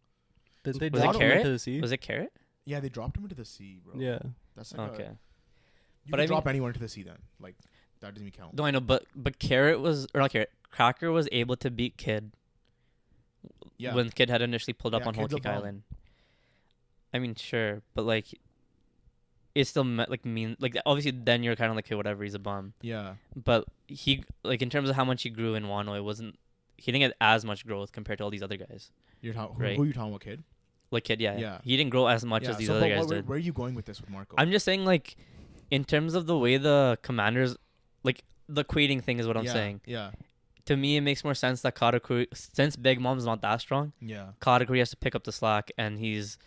Did they Was it drop him Carrot? into the sea? was it Carrot? Yeah, they dropped him into the sea, bro. Yeah. That's like Okay. You But can I drop anyone into the sea then. Like that doesn't even count. No, I know, but Carrot was or not Carrot. Cracker was able to beat Kid Yeah. when Kid had initially pulled up Yeah, on Kid's Whole a Cake bum. Island. I mean, sure, but like, it still mean like obviously then you're kind of like, okay, whatever, he's a bum. Yeah. But he like in terms of how much he grew in Wano, it wasn't. He didn't get as much growth compared to all these other guys. Who are you talking about, kid? Like Kid, yeah, Yeah. he didn't grow as much Yeah, as these so, other but guys where, did. where are you going with this with Marco? I'm just saying, like, in terms of the way the commanders, like, the equating thing is what I'm saying. Yeah. To me, it makes more sense that Katakuri, since Big Mom's not that strong, Yeah. Katakuri has to pick up the slack, and he's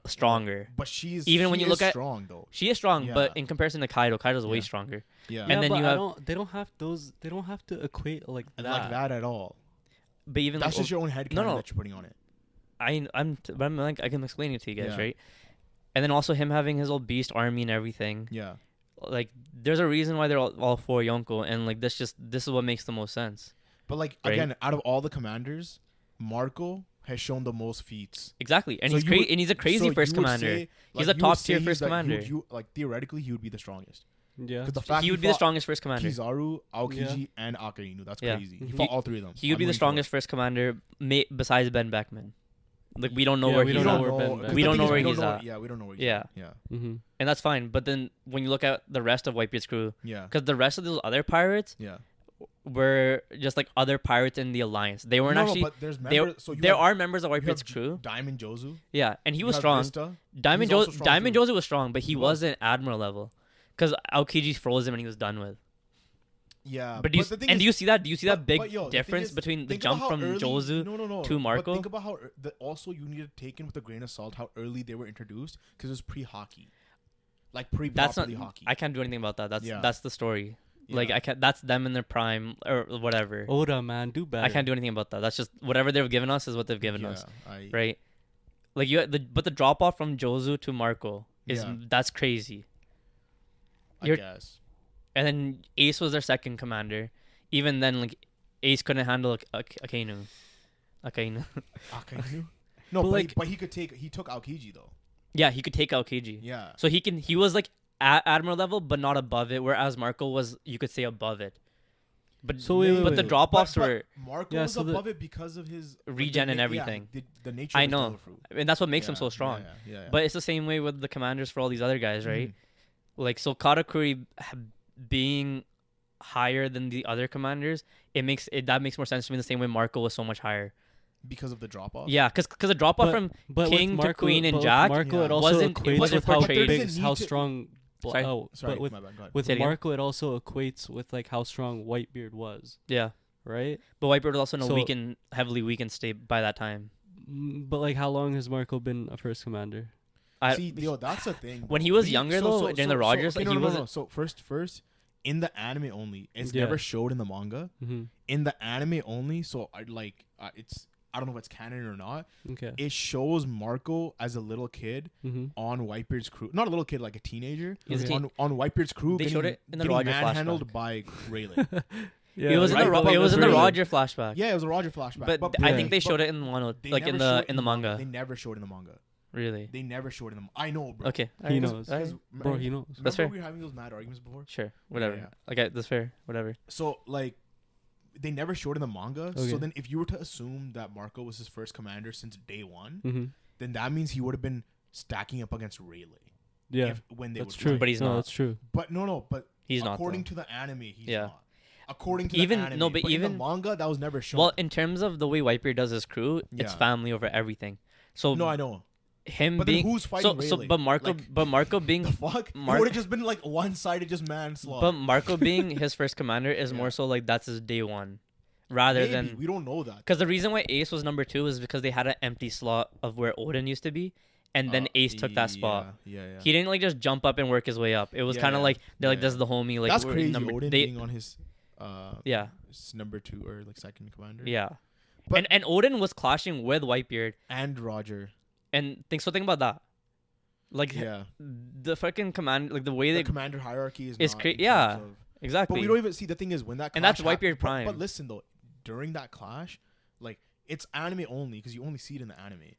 stronger. But she's Even when she you look is at- strong though. She is strong, Yeah. but in comparison to Kaido's way Yeah. stronger. Yeah. And Yeah, then but you I have- don't. They don't have those. They don't have to equate like that. Like that at all. But even That's like, just your own head No, no. that you're putting on it. I'm like I can explain it to you guys, Yeah. right? And then also him having his old beast army and everything. Yeah. Like, there's a reason why they're all for Yonko, and like this is what makes the most sense. But like Right. again, out of all the commanders, Marco has shown the most feats. Exactly, and So he's you would- and he's a crazy so first you would commander. say- He's like, a you would top say tier he's first like- commander. like theoretically, he would be the strongest. Yeah. 'Cause the fact He would be the strongest first commander. Kizaru, Aokiji, and Akainu. That's Yeah. crazy. He Mhm. fought all three of them. He would be the Unwilling strongest first commander, besides Ben Beckman. Like, we don't know Yeah, where we he's don't know at. where Ben because Beckman- the We don't thing know is, where we he's don't know- at. Yeah, we don't know where he's Yeah. at. Yeah. Mm-hmm. And that's fine. But then when you look at the rest of Whitebeard's crew, Yeah. because the rest of those other pirates Yeah. were just like other pirates in the alliance. They weren't actually. but there's They, members, so you there have- are members of you have Whitebeard's crew. Diamond Jozu. Yeah, and he you was have strong. Vista. Diamond He's also strong Diamond too. Jozu was strong, but he He was. wasn't admiral level, because Aokiji froze him and he was done with. Yeah. But do you the thing and is- do you see that? Do you see that big but yo, the thing difference is, between the think about jump how from early- Jozu? no, to Marco? But think about how also you need to take in with a grain of salt how early they were introduced because it was pre-hockey, like That's not. pre-properly hockey. I can't do anything about that. That's Yeah. that's the story. Like Yeah. I can't. That's them in their prime or whatever. Oda, man, do better. I can't do anything about that. That's just whatever they've given us is what they've given us, right? Like but the drop off from Jozu to Marco is Yeah. that's crazy. I You're- guess. And then Ace was their second commander. Even then, like Ace couldn't handle Akainu. Akainu. But No, like- he took Aokiji though. Yeah, he could take Aokiji. Yeah. So he was like at admiral level, but not above it. Whereas Marco was, you could say, above it. But So wait, but the wait. drop offs were, Marco Yeah, was so the- above it because of his Regen and yeah, everything. the nature. I of his know. devil fruit. and that's what makes him Yeah, so strong. Yeah. But it's the same way with the commanders for all these other guys, right? Mhm. Like, so Katakuri being higher than the other commanders, that makes more sense to me the same way Marco was so much higher. Because of the drop off. Yeah, because the drop off from King to Queen and Jack Marco, it Yeah. also wasn't equates wasn't with how portrayed. big, how strong. Sorry. Sorry, but with my bad. Go ahead. with Say it again. Marco, it also equates with like how strong Whitebeard was, Yeah, right? but Whitebeard was also in a So- heavily weakened state by that time. But like, how long has Marco been a first commander? See, that's the thing. When bro. he was younger, though, during the Rogers, okay, he no. wasn't- So first, in the anime only, it's Yeah. never showed in the manga. Mm-hmm. In the anime only, so I don't know if it's canon or not. Okay. It shows Marco as a little kid Mm-hmm. on Whitebeard's crew. Not a little kid, like a teenager. He's a teen. On Whitebeard's crew. They showed it in the getting Roger manhandled by Rayleigh. Yeah, it was right, in but the it was in the really- Roger flashback. Yeah, it was a Roger flashback. but I think they but showed it in Wano, they like in never showed the manga. They never showed it in the manga. Really? They never showed it in the. I know, bro. Okay. He alright, knows. alright, Bro, he knows. That's Remember fair. we were having those mad arguments before. Sure. Whatever. Yeah. Okay, that's fair. Whatever. So like, they never showed it in the manga. Okay. So then, if you were to assume that Marco was his first commander since day one, Mm-hmm. then that means he would have been stacking up against Rayleigh. Yeah, When they that's would true. fight. But he's no, not. that's true. But no. But He's not. according Though. to the anime, he's Yeah. not. According to Even- the anime, no, but in even- the manga, that was never shown. Well, in terms of the way Whitebeard does his crew, it's Yeah. family over everything. So no, I know. him But being then who's fighting so Rayleigh? but Marco being The fuck? Mar- it would have just been like one-sided, just manslaughter. but Marco being his first commander is Yeah. more so like that's his day one, rather Maybe. than We don't know that. because the reason why Ace was number 2 is because they had an empty slot of where Odin used to be, and then Ace took that spot. Yeah. He didn't like just jump up and work his way up. It was Yeah, kind of yeah. like they're like Yeah, this is the homie. Like That's we're crazy. number- Odin they- being on his yeah, number 2 or like second commander. yeah. But- and Odin was clashing with Whitebeard, And Roger. and think about that. Like Yeah. the fucking command, like the way The they commander hierarchy is It's not cra- in yeah. terms of- exactly. But we don't even see the thing is when that clash And that's hap- Whitebeard but- Prime. But listen though, during that clash, like it's anime only because you only see it in the anime.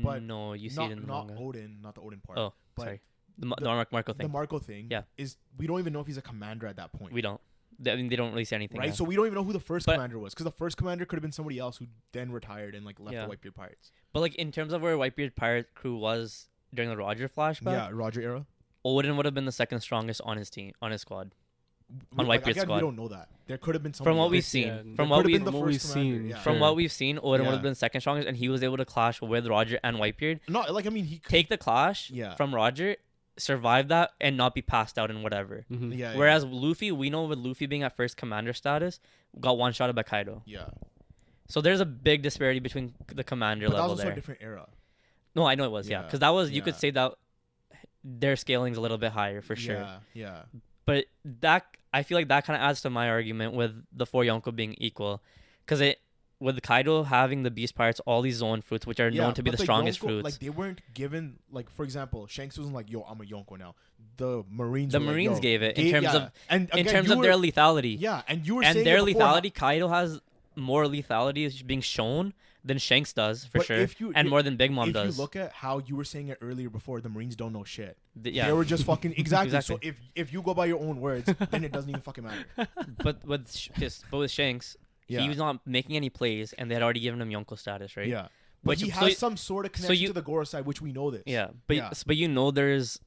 but no, you see not, it in the not manga. Odin, not the Odin part. Oh, but sorry. The the- Marco The thing. Marco thing. Yeah. Is we don't even know if he's a commander at that point. We don't. I mean, they don't really say anything. Right, Yeah. so we don't even know who the first But- commander was because the first commander could have been somebody else who then retired and like left Yeah. the Whitebeard Pirates. But like in terms of where Whitebeard pirate crew was during the Roger flashback, Yeah, Roger era. Odin would have been the second strongest on his team, on his squad. On Like, Whitebeard's again, squad. we don't know that. There could have been somebody From what else. we've seen, Yeah, from There what could have we've been the what first we've commander, seen, yeah. from Sure. what we've seen, Odin would have Yeah. been second strongest, and he was able to clash with Roger and Whitebeard. Not like I mean he could, Take the clash Yeah. from Roger, survive that, and not be passed out and whatever. Mm-hmm. yeah. Whereas Luffy, we know with Luffy being at first commander status, got one shot by Kaido. yeah. So there's a big disparity between the commander But that level was also there. a different era. No, I know it was, yeah. Yeah, Because that was, you could yeah. say that their scaling's a little bit higher for sure. Yeah. But that, I feel like that kind of adds to my argument with the 4 Yonko being equal. Because with Kaido having the Beast Pirates, all these zone fruits, which are known to be but the strongest Yonko, fruits. Like they weren't given like for example, Shanks wasn't like, yo, I'm a Yonko now. The Marines The were like, Marines yo, gave it in terms of and in again, terms you of were- their lethality. Yeah, and you were And saying their it before, lethality, Kaido has more lethality is being shown than Shanks does for But sure, if you- and more than Big Mom if does. you look at how you were saying it earlier before, the Marines don't know shit. Yeah, They were just fucking exactly. So Exactly. if you go by your own words, then it doesn't even fucking matter. but with Shanks, Yeah. he was not making any plays, and they had already given him Yonko status, right? Yeah. But Which- he so has y- some sort of so connection you- to the Goro side, which we know this. Yeah, but Yeah. but you know there's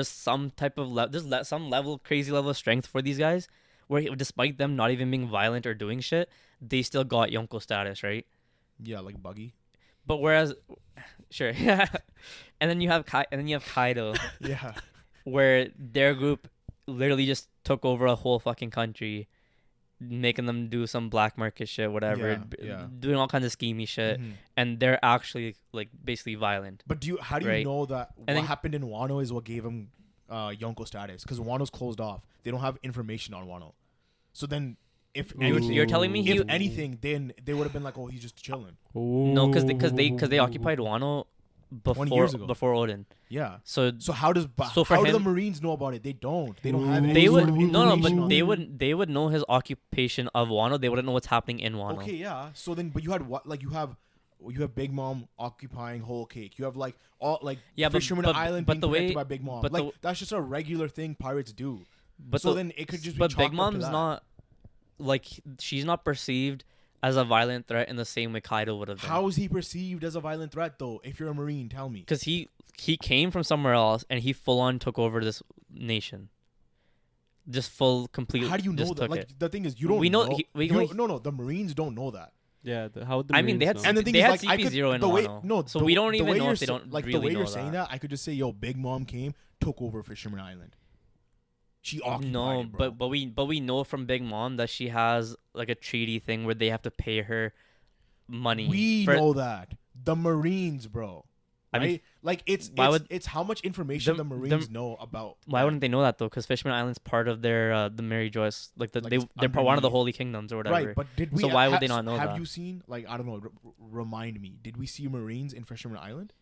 some type of some level crazy level of strength for these guys where despite them not even being violent or doing shit, they still got Yonko status, right? Yeah, like Buggy. But whereas, sure, and then you have Kaido, Yeah. where their group literally just took over a whole fucking country, making them do some black market shit, whatever, Yeah, yeah. doing all kinds of schemy shit, Mhm. and they're actually like basically violent. But how do you Right. know that what then- happened in Wano is what gave him Yonko status? Because Wano's closed off. They don't have information on Wano. So then, if anything, You're telling me if anything, then they would have been like, oh, he's just chilling. No, because they occupied Wano 20 years ago. before Odin. Yeah. So So how does So for how do the him- Marines know about it? They don't. They don't have any they sort would of no, information but on it. they would know his occupation of Wano. They wouldn't know what's happening in Wano. Okay, yeah. So then, but you had what? Like you have Big Mom occupying Whole Cake. You have like all like Yeah, but- Fisherman but- Island but being the protected way- by Big Mom. but Like the- that's just a regular thing pirates do. But so the- then it could just be but chalked Big up to Mom's that. not like she's not perceived as a violent threat in the same way Kaido would have been. How is he perceived as a violent threat though? If you're a Marine, tell me. Because he came from somewhere else and he full on took over this nation. Just full complete. How do you know just that? took Like it. the thing is, you don't. We know. No, the Marines don't know that. Yeah, how the I mean, they had Marines know. And the thing they is, had like, I could, CP0 in the way, Wano. no, So the- we don't the even way know you're if they sa- don't like really the way know you're saying that. that. I could just say, yo, Big Mom came, took over Fisherman Island. She occupied No, it, bro. but we know from Big Mom that she has like a treaty thing where they have to pay her money. We for, know that the Marines, bro. I Right? mean, like it's how much information the Marines know about. Why that. wouldn't they know that though? Because Fishman Island's part of their the Mary Joyce, like Like, they're it's one of the underneath. holy kingdoms or whatever. Right, but did we? So why would they not know have that? you seen like I don't know? Remind me. Did we see Marines in Fisherman Island?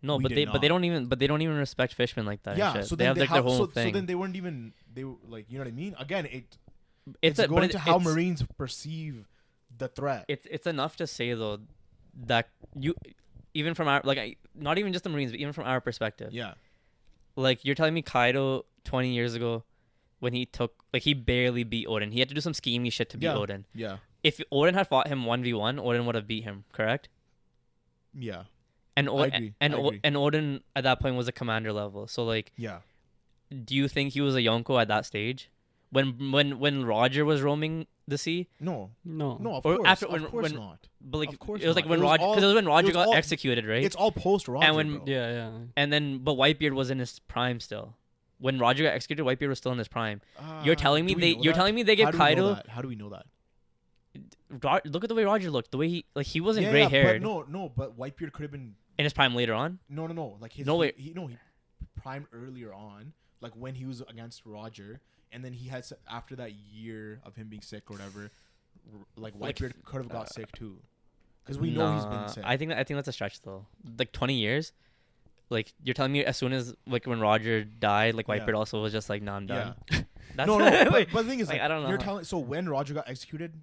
No, We but did they not. don't even respect fishmen like that. and Yeah, shit. so they then have like their whole so thing. then they weren't even they were like you know what I mean. Again, but it's going to how it's- Marines perceive the threat. It's enough to say though that you even from our not even just the Marines, but even from our perspective. Yeah, Like you're telling me Kaido 20 years ago when he he barely beat Odin. He had to do some schemey shit to beat Yeah. Odin. yeah, If Odin had fought him 1v1, Odin would have beat him, correct? yeah, And I agree. I agree. and Odin at that point was a commander level. So like, yeah. do you think he was a Yonko at that stage? When Roger was roaming the sea, No, No. no, of Or course, after- of course when- not. but like Of course it was like not. when It was Roger, all- because it was when Roger was got all- executed, right? It's all post Roger. when- bro. Yeah. But Whitebeard was in his prime still. When Roger got executed, Whitebeard was still in his prime. You're telling me do we know that? telling me they How give do we know Kaido. that? How do we know that? Look at the way Roger looked. The way he wasn't Yeah, gray but haired no, but Whitebeard could have been in his prime later on. no. Like his No, wait. he primed earlier on, like when he was against Roger, and then he had after that year of him being sick or whatever, like Like, Whitebeard could have got sick too, because we know he's been Nah, sick. I think that's a stretch though. Like 20 years. Like you're telling me as soon as like when Roger died, like Whitebeard Yeah. also was just like, nah, I'm done. That's no, wait, but the thing is, like, like, I don't know You're how- telling so when Roger got executed,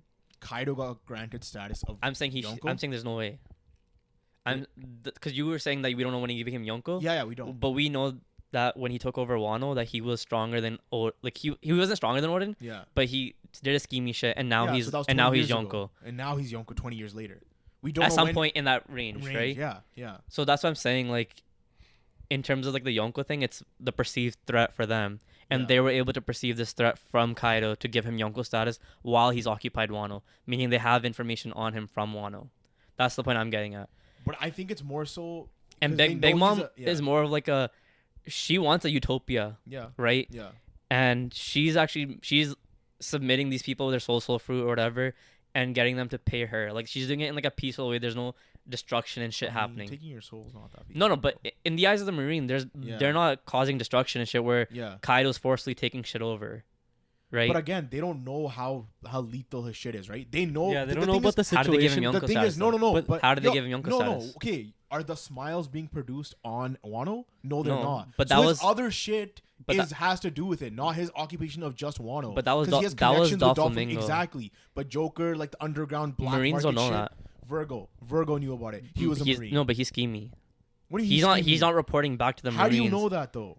Kaido got granted status of. I'm saying Yonko? I'm saying there's no way. Because you were saying that we don't know when he became Yonko. Yeah, we don't. But we know that when he took over Wano, that he was stronger than he wasn't stronger than Odin, Yeah. but he did a schemey shit, and now Yeah, he's so that was and 20 now he's years Yonko. ago. And now he's Yonko 20 years later. We don't At know some when- point in that range, right? Yeah. So that's what I'm saying. Like, in terms of like the Yonko thing, it's the perceived threat for them, and Yeah. they were able to perceive this threat from Kaido to give him Yonko status while he's occupied Wano, meaning they have information on him from Wano. That's the point I'm getting at. But I think it's more so. And 'cause they Big know he's Mom a- yeah. is more of like she wants a utopia, Yeah. right? Yeah. And she's submitting these people their soul fruit or whatever, and getting them to pay her. Like she's doing it in like a peaceful way. There's no destruction and shit I mean, happening. Taking your soul's not that. No, but in the eyes of the Marine, Yeah. they're not causing destruction and shit where Yeah. Kaido's forcefully taking shit over, right? But again, they don't know how lethal his shit is, right? They know. Yeah, they the don't know thing about is- the How did they give him situation. Yonko The thing status? is, no. though? But how did they yo, give him Yonko no, status? No, okay. Are the smiles being produced on Wano? No, they're No, not. but so that his was- other shit but has to do with it, not his occupation of just Wano. But that was 'Cause he has that was connections with Doflamingo. Exactly. But Joker, like the underground black Marines market don't know shit, that. Virgo knew about it. He was a Marine. No, but he's schemey. What do you mean He's not. scheming? He's not reporting back to the How Marines. do you know that though?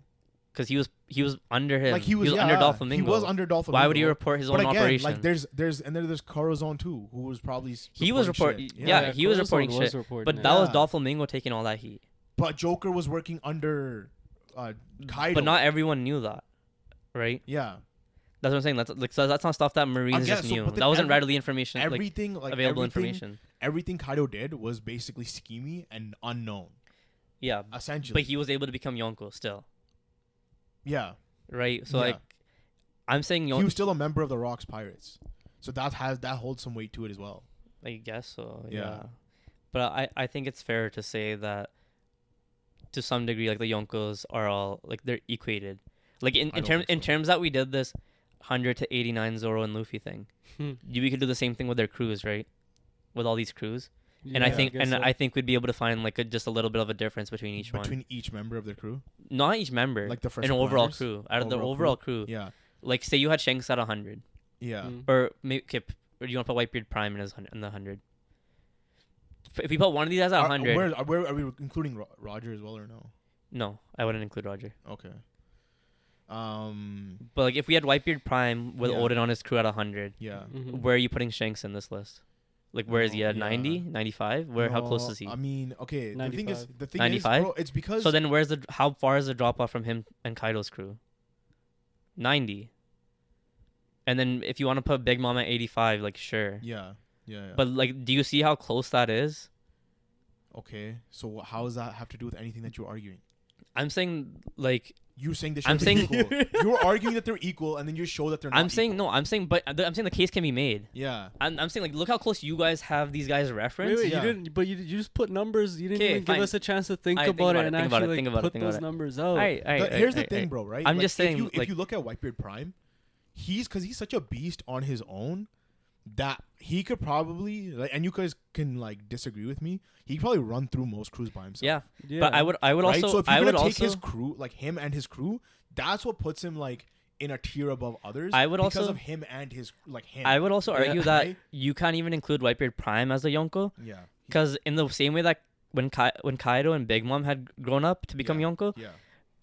Because he was under him. Like he was under Doflamingo. He was under Doflamingo. Why would he report his But own again, operation? like there's Corazon too, who was probably He was reporting report. shit. Yeah, he was Corazon reporting was shit. reporting But it. that was Yeah. Doflamingo taking all that heat. But Joker was working under Kaido. But not everyone knew that, right? Yeah. That's what I'm saying. That's not stuff that Marines Again, just so- knew. but then That wasn't every- readily information. Everything available everything, information. Everything Kaido did was basically schemy and unknown, Yeah, essentially. but he was able to become Yonko still, yeah. right? So Yeah. like, I'm saying He Yonko. was still a member of the Rocks Pirates, so that holds some weight to it as well. I guess so. Yeah. Yeah. But I think it's fair to say that to some degree, like the Yonkos are all like they're equated. Like I don't think in so. terms that we did this 100 to 89 Zoro and Luffy thing, Hmm. we could do the same thing with their crews, right? With all these crews, and I Yeah, think guess so. I think we'd be able to find like just a little bit of a difference between each one. Between each member of the crew. Not each member, Like the first an overall planners? crew. Out of the Overall overall crew, Yeah. like say you had Shanks at 100, Yeah. Mm. or maybe or do you want to put Whitebeard Prime in the 100? If you put one of these guys at 100, Where are we including Roger as well or no? no, I wouldn't include Roger. Okay. But like if we had Whitebeard Prime with Yeah. Odin on his crew at 100, Yeah. Mhm. where are you putting Shanks in this list? Like, where is he at? Yeah. 90, 95? Where? How close No, is he? I mean, okay. The thing is, 95? bro, it's because. So then, how far is the drop off from him and Kaido's crew? 90. And then if you want to put Big Mom at 85, like sure. Yeah. But like, do you see how close that is? Okay, so how does that have to do with anything that you're arguing? I'm saying like. You're saying they I'm should saying be equal. You're arguing that they're equal, and then you show that they're not. I'm saying equal. no. I'm saying the case can be made. Yeah. I'm saying like, look how close you guys have these guys referenced. Wait, Yeah. you didn't. But you just put numbers. You didn't even fine. give us a chance to think Alright, think about about it it, and think about actually it, think like, about it, put think about those it. numbers out. Here's the thing, bro. Right? I'm Like, just saying, if you look at Whitebeard Prime, he's such a beast on his own that he could probably like, and you guys can like disagree with me. He could probably run through most crews by himself. Yeah. But I would Right? also. So if you're I would gonna take also. his crew, like him and his crew, that's what puts him like in a tier above others. I would because also of him and his like him. I would also argue that Right? you can't even include Whitebeard Prime as a Yonko, Yeah. because in the same way that when Kaido and Big Mom had grown up to become Yonko, Yeah.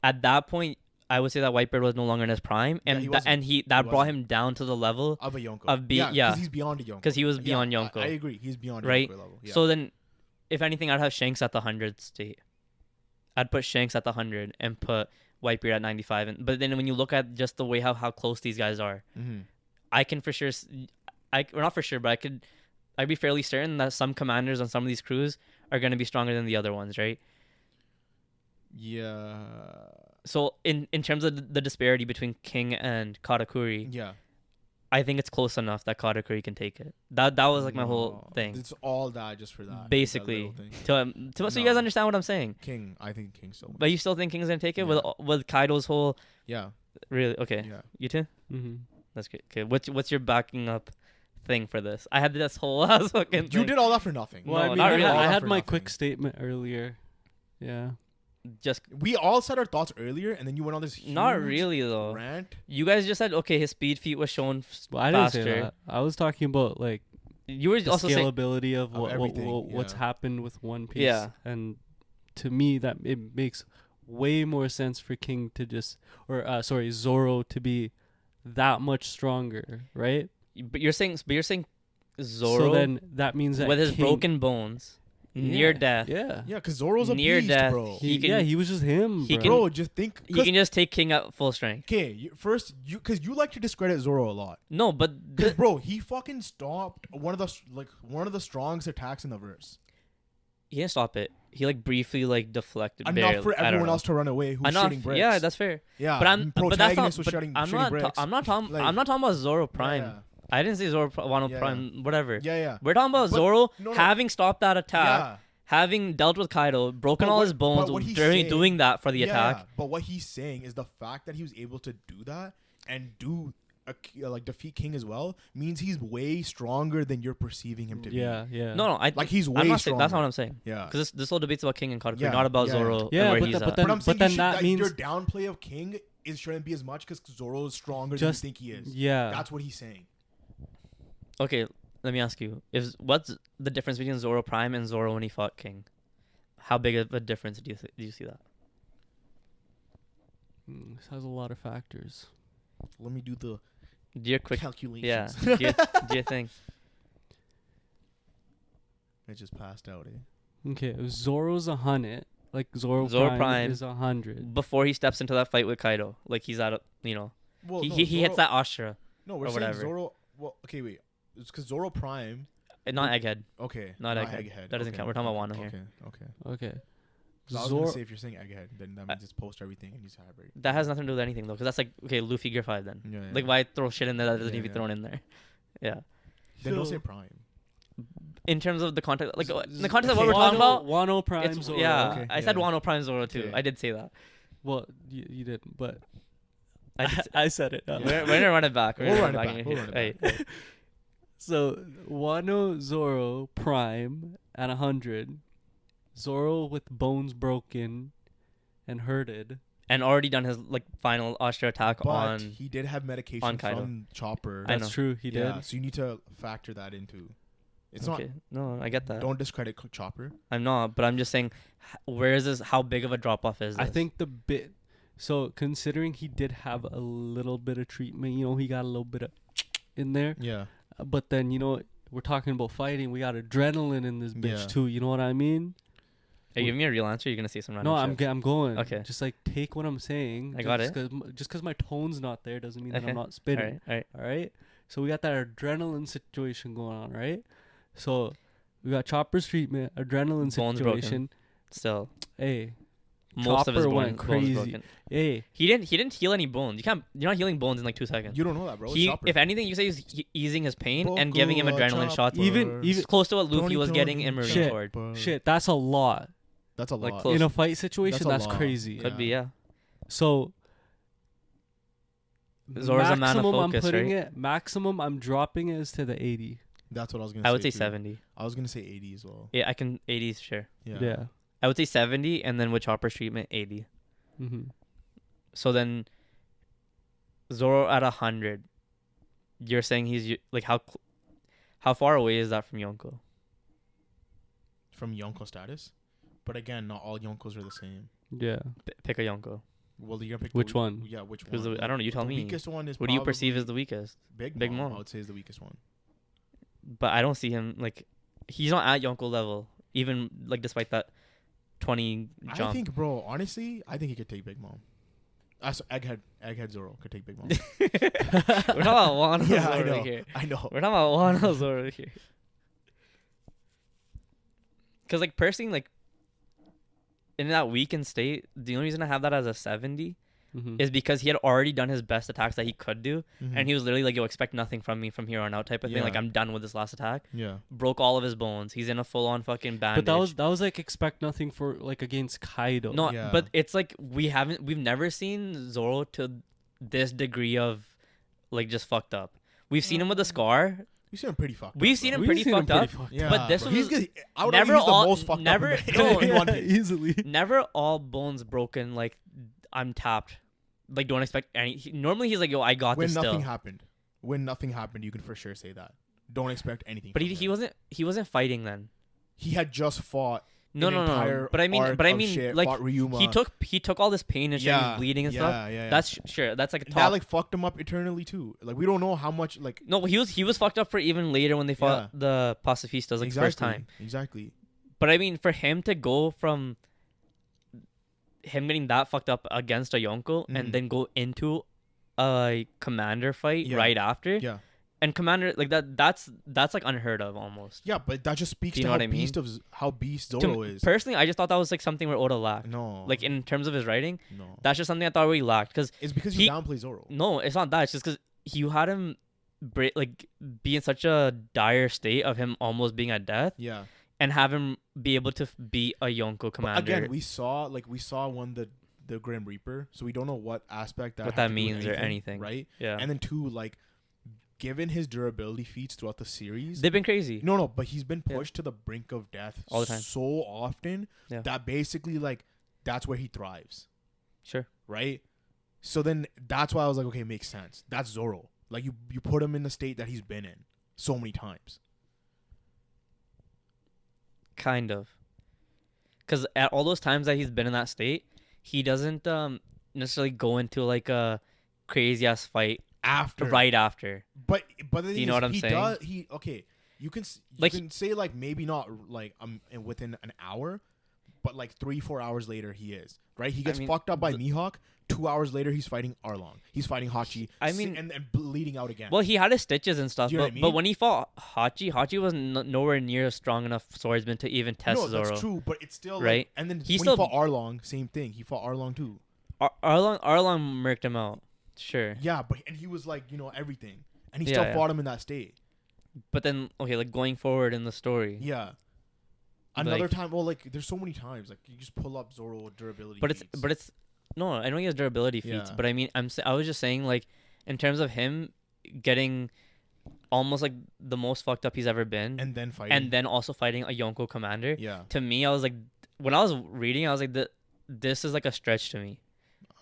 at that point I would say that Whitebeard was no longer in his prime, Yeah, and he wasn't. that brought wasn't. him down to the level Of a Yonko. of being because he's beyond a Yonko. because he was beyond Yonko. I agree. He's beyond Right? a Yonko level. Yeah. So then, if anything, I'd have Shanks at the 100 state. I'd put Shanks at the 100 and put Whitebeard at 95. But then when you look at just the way how close these guys are, I can for sure, or not for sure, but I'd be fairly certain that some commanders on some of these crews are going to be stronger than the other ones, right? Yeah. So in terms of the disparity between King and Katakuri, Yeah. I think it's close enough that Katakuri can take it. That was like my whole thing. It's all that just for that. Basically, that little thing. so you guys understand what I'm saying. King, I think King still. But you still think King's gonna take it Yeah. with Kaido's whole Yeah. really okay. Yeah. You too? Mm-hmm. That's good. Okay, what's your backing up thing for this? I had this whole ass fucking You thing. did all that for nothing. No, Well, I mean, not really. I All had that my for quick nothing. statement earlier. Yeah. Just We all said our thoughts earlier, and then you went on this huge not really though. rant. You guys just said okay, his speed feat was shown Well, I didn't faster. say that. I was talking about like You were the also saying scalability of everything, what's yeah. happened with One Piece. Yeah. And to me, that it makes way more sense for King to just, Zoro to be that much stronger, right? but you're saying Zoro So then that means that with his King- broken bones, near death. Yeah. Yeah, because Zoro's a Near beast, death. bro. He was just him, he bro. can- Bro, just think. He can just take King at full strength. Okay, first, because you like to discredit Zoro a lot. No, but Because bro, he fucking stopped one of the strongest attacks in the verse. he didn't stop it. He like briefly like deflected Enough barely. for I don't everyone know. else to run away who's Enough. shooting bricks. Yeah, that's fair. yeah. But that's not. protagonist was But shooting I'm shooting not. bricks. I'm not talking. Like- I'm not talking about Zoro Prime. Yeah, I didn't say Zoro Wano Yeah. Prime. Whatever. yeah. We're talking about But- Zoro no. having stopped that attack, Yeah. having dealt with Kaido, broken But all what- his bones but what he's during saying- doing that for the Yeah, attack. but what he's saying is the fact that he was able to do that and defeat King as well means he's way stronger than you're perceiving him to Yeah, yeah. No, I Like he's I'm way not saying, that's not stronger. what I'm saying. be. Yeah. Because this whole debate's about King and Katakuri, Yeah, not about yeah. Zoro Yeah, and where but he's the- at. but But I'm saying then you should, that means your downplay of King shouldn't be as much because Zoro is stronger just than you think he is. yeah. That's what he's saying. Okay, let me ask you: what's the difference between Zoro Prime and Zoro when he fought King? How big of a difference do you see that? This has a lot of factors. Let me do the Do your quick, calculations. yeah, do your thing. I just passed out. Eh? Okay, if Zoro's 100. Like Zoro Prime Prime is 100. Before he steps into that fight with Kaido, like he's at Well, he no, hits Zoro- that Ashura, No, we're or saying whatever. Zoro. Well, okay, wait. It's because Zoro Prime. not Egghead. Okay. Not Egghead. That doesn't count. We're talking about Wano here. Okay. Okay. So I was gonna say if you're saying Egghead, then that means it's post everything and he's hybrid. That has nothing to do with anything though, because that's like okay, Luffy Gear 5 then. Yeah, yeah. Like why throw shit in there that doesn't need to be Yeah. thrown in there? Yeah. Then don't So- say Prime. In terms of the context, like Z- in the context of what okay. we're talking about, Wano Prime it's Zoro. yeah. Okay, I said yeah. Wano Prime Zoro too. Okay. I did say that. Well, you didn't, but I did say- I said it. we're gonna run it back. We'll run it back. We'll run it Hey, back. So Wano Zoro Prime at 100. Zoro with bones broken and hurted. and already done his like final Ashura attack But on. he did have medication on Kaido. from Chopper. I That's know. true. He did. Yeah, so you need to factor that into. It's Okay. No, I get that. Don't discredit Chopper. I'm not, but I'm just saying, where is this? How big of a drop off is this? I think the bit. So considering he did have a little bit of treatment, he got a little bit of in there. Yeah. But then we're talking about fighting. We got adrenaline in this bitch too. You know what I mean? Hey, give me a real answer. You're gonna say some random No, shit. I'm going. Okay. Just like take what I'm saying. I got it. Just because my tone's not there doesn't mean that Okay. I'm not spitting. All right. All right. So we got that adrenaline situation going on, right? So we got Chopper's treatment, adrenaline Bones situation. broken. Still, Hey, most of his Chopper went bones crazy. broken. Hey, He didn't heal any bones. You're not healing bones in like 2 seconds. You don't know that, bro. It's He, Chopper. if anything, you say he's easing his pain and giving him adrenaline shots. Even It's close to what Luffy was getting in Shit. Marineford. shit, that's a lot. That's a Like lot. close. In a fight situation, That's a that's lot. crazy. Yeah. Could be, yeah. So Zoro's a man of maximum focus, I'm putting right? it. Maximum I'm dropping it is to the 80. That's what I was gonna say. I would say too. 70. I was gonna say 80 as well. Yeah, I can 80s, sure. Yeah. I would say 70, and then with Chopper's treatment, 80. Mm-hmm. So then Zoro at 100. You're saying he's like how far away is that from Yonko? From Yonko status, but again, not all Yonkos are the same. Yeah. Pick a Yonko. Well, you're gonna pick Which one? Yeah, which Who's one? I don't know. You tell the me. weakest one is. What do you perceive probably as the weakest? Big Big Mom? Mom? I would say is the weakest one. But I don't see him like he's not at Yonko level, even like despite that 20 jump. I think, bro. Honestly, I think he could take Big Mom. Egghead Zoro could take Big Mom. We're talking about Wano Yeah, I Zoro know. here. I know. We're talking about Wano Zoro here. Because like personally, like in that weakened state, the only reason I have that as a 70 Mm-hmm. is because he had already done his best attacks that he could do, Mhm. and he was literally like, "Yo, expect nothing from me from here on out," type of thing. Like Yeah. I'm done with this last attack. Yeah. Broke all of his bones. He's in a full on fucking bandage. But that was like expect nothing for like against Kaido. No, Yeah. but it's like we've never seen Zoro to this degree of like just fucked up. We've seen him with a scar. You seen him pretty fucked. We've up, seen bro. him pretty fucked up. Yeah, but this bro. was He's good. I would never argue he's the all- most fucked never- up in no, in One Piece. easily. Never all bones broken. Like I'm tapped. Like don't expect any. Normally he's like, "Yo, I got When this nothing still." happened. When nothing happened, you can for sure say that. Don't expect anything. But from he him. wasn't fighting then. He had just fought. No, an no, no. entire But I mean, arc of shit, like fought Ryuma. he took all this pain and shit. He was bleeding and stuff. Yeah. That's sure. That's like a top. that like fucked him up eternally too. Like we don't know how much like No, he was fucked up for even later when they fought the pacifistas like first time. Exactly. But I mean, for him to go from him getting that fucked up against a Yonko Mhm. and then go into a commander fight Yeah. right after, Yeah. and commander like that's like unheard of almost. Yeah, but that just speaks Do you to know how what I mean? how beast To Zoro me- is. Personally, I just thought that was like something where Oda lacked. No. Like in terms of his writing, no. that's just something I thought really lacked. Because It's because he- you downplay Zoro. no, it's not that. It's just because you had him be in such a dire state of him almost being at death, Yeah. and have him be able to beat a Yonko But commander. again, we saw one the Grim Reaper, so we don't know what aspect that What had that to do with means or anything. right? yeah, And then two, like, given his durability feats throughout the series, they've been crazy. no, but he's been Yeah. pushed to the brink of death All the time. so often Yeah. that basically like that's where he thrives, Sure. right? So then that's why I was like, okay, makes sense. That's Zoro. Like you put him in the state that he's been in so many times. Kind of. Because at all those times that he's been in that state, he doesn't necessarily go into like a crazy ass fight After, right after. But the thing Do you know is, what I'm he saying? Does, okay. You can Like, can say like maybe not like within an hour, but like 3-4 hours later he is right. He gets mean, fucked up by Mihawk. 2 hours later he's fighting Arlong. He's fighting Hachi. I mean- and bleeding out again. Well, he had his stitches and stuff, Do you know but, what I but mean? when he fought Hachi was nowhere near a strong enough swordsman to even test no, Zoro. that's true, but it's still Right? Like, and then He when still- he fought Arlong, same thing. He fought Arlong too. Arlong murked him out. Sure. Yeah, but and he was like everything, and he Yeah, still yeah. fought him in that state. But then, okay, like going forward in the story. Yeah. Another Like- time, well, like there's so many times, like you just pull up Zoro durability. But feats. it's no, I know he has durability feats, Yeah. but I mean, I was just saying like in terms of him getting almost like the most fucked up he's ever been, and then fighting. and then also fighting a Yonko commander. yeah, To me, I was like, when I was reading, I was like, this is like a stretch to me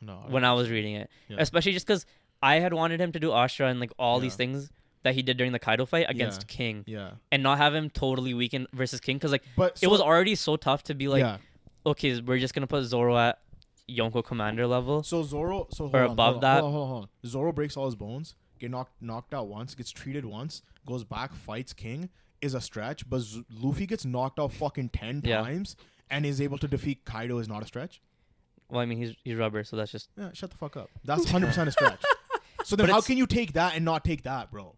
no. when I was reading it, Yeah. especially just because I had wanted him to do Ashura and like all these Yeah. things that he did during the Kaido fight against Yeah. King, Yeah, and not have him totally weaken versus King, because like but it was already so tough to be like, yeah. okay, we're just gonna put Zoro at Yonko commander level. So Zoro, Or above that. Hold on. Zoro breaks all his bones. get knocked out once, gets treated once, goes back, fights King, is a stretch, but Luffy gets knocked out fucking 10 times and is able to defeat Kaido is not a stretch? Well, I mean, he's rubber, so that's just... Yeah, shut the fuck up. That's 100% a stretch. So then how can you take that and not take that, bro?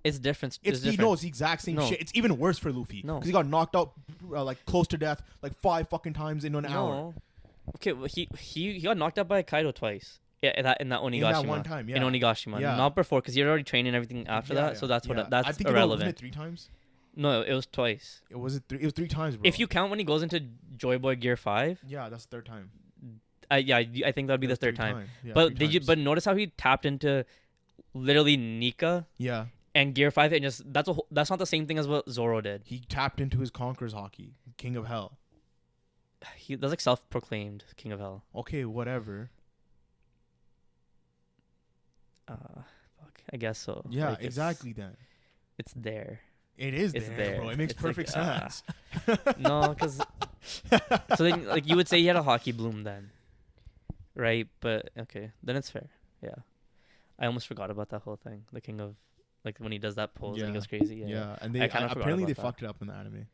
It's different. It's the exact same shit. It's even worse for Luffy. No. Because he got knocked out like close to death like 5 fucking times in an hour. Okay, well, he got knocked out by Kaido twice. Yeah, in that Onigashima. In that one time, yeah. In Onigashima. Yeah. Not before, because he had already trained and everything after that, so that's what that's I think irrelevant. Wasn't it 3 times? No, it was twice. It was 3 times, bro. If you count when he goes into Joy Boy Gear 5. Yeah, that's the 3rd time. I think that'd be the 3rd time. Yeah, but but notice how he tapped into literally Nika? Yeah. And Gear 5, and just that's not the same thing as what Zoro did. He tapped into his Conqueror's Haki, King of Hell. That's like self-proclaimed King of Hell. Okay, whatever. Fuck, I guess so. Yeah, like exactly. Then it's there. It is It's there, bro. It makes perfect sense. No, because so then like you would say he had a Haki bloom then, right? But okay, then it's fair. Yeah, I almost forgot about that whole thing. The King of like when he does that pose, and he goes crazy. Yeah, and they apparently they fucked it up in the anime.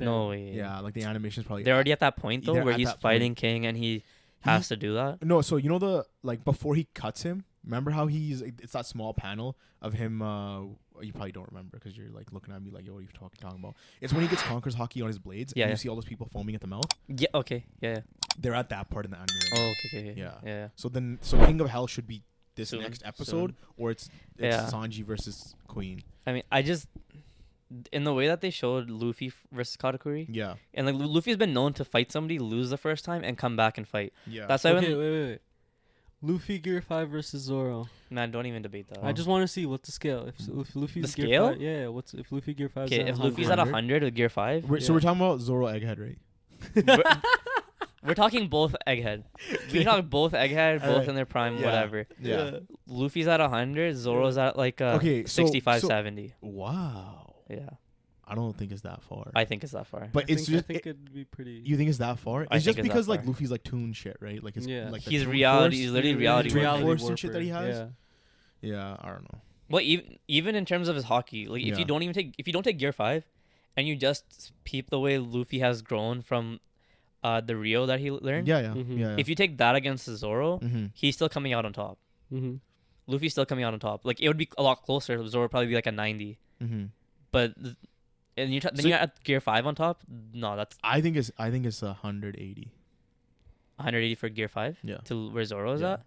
No way. Yeah, like the animation's probably. They're already at that point though, where he's fighting King and he has to do that. No, so you know the like before he cuts him. Remember how it's that small panel of him. You probably don't remember because you're like looking at me like, yo, what are you talking about? It's when he gets Conqueror's Haki on his blades, and you see all those people foaming at the mouth. Yeah. Okay. Yeah. They're at that part in the anime. Oh. Okay. Yeah. So King of Hell should be this next episode, or it's Sanji versus Queen. I mean, in the way that they showed Luffy versus Katakuri. Yeah. And like Luffy's been known to fight somebody, lose the first time, and come back and fight. Yeah. That's why wait. Luffy Gear 5 versus Zoro. Man, don't even debate that. I just want to see what's the scale. If Luffy's the Gear scale? 5, if Luffy Gear 5 okay, if Luffy's at 100 with Gear 5. So we're talking about Zoro Egghead, right? We're talking both Egghead. We talk both Egghead, both in their prime, whatever. Yeah. Luffy's at 100, Zoro's at like 65, 70. Wow. Yeah. I don't think it's that far. I think it's that far. But I think it'd be pretty. You think it's that far? It's just because like Luffy's like toon shit, right? Like it's like he's reality. He's literally reality force and shit that he has. Yeah, I don't know. Well, even in terms of his Haki, like if you don't take Gear 5, and you just peep the way Luffy has grown from the Rio that he learned. Yeah. If you take that against Zoro, he's still coming out on top. Luffy's still coming out on top. Like it would be a lot closer. Zoro would probably be like a 90. But and you're at Gear 5 on top. No, that's. I think it's 180. 180 for Gear 5. Yeah. To where Zoro is at.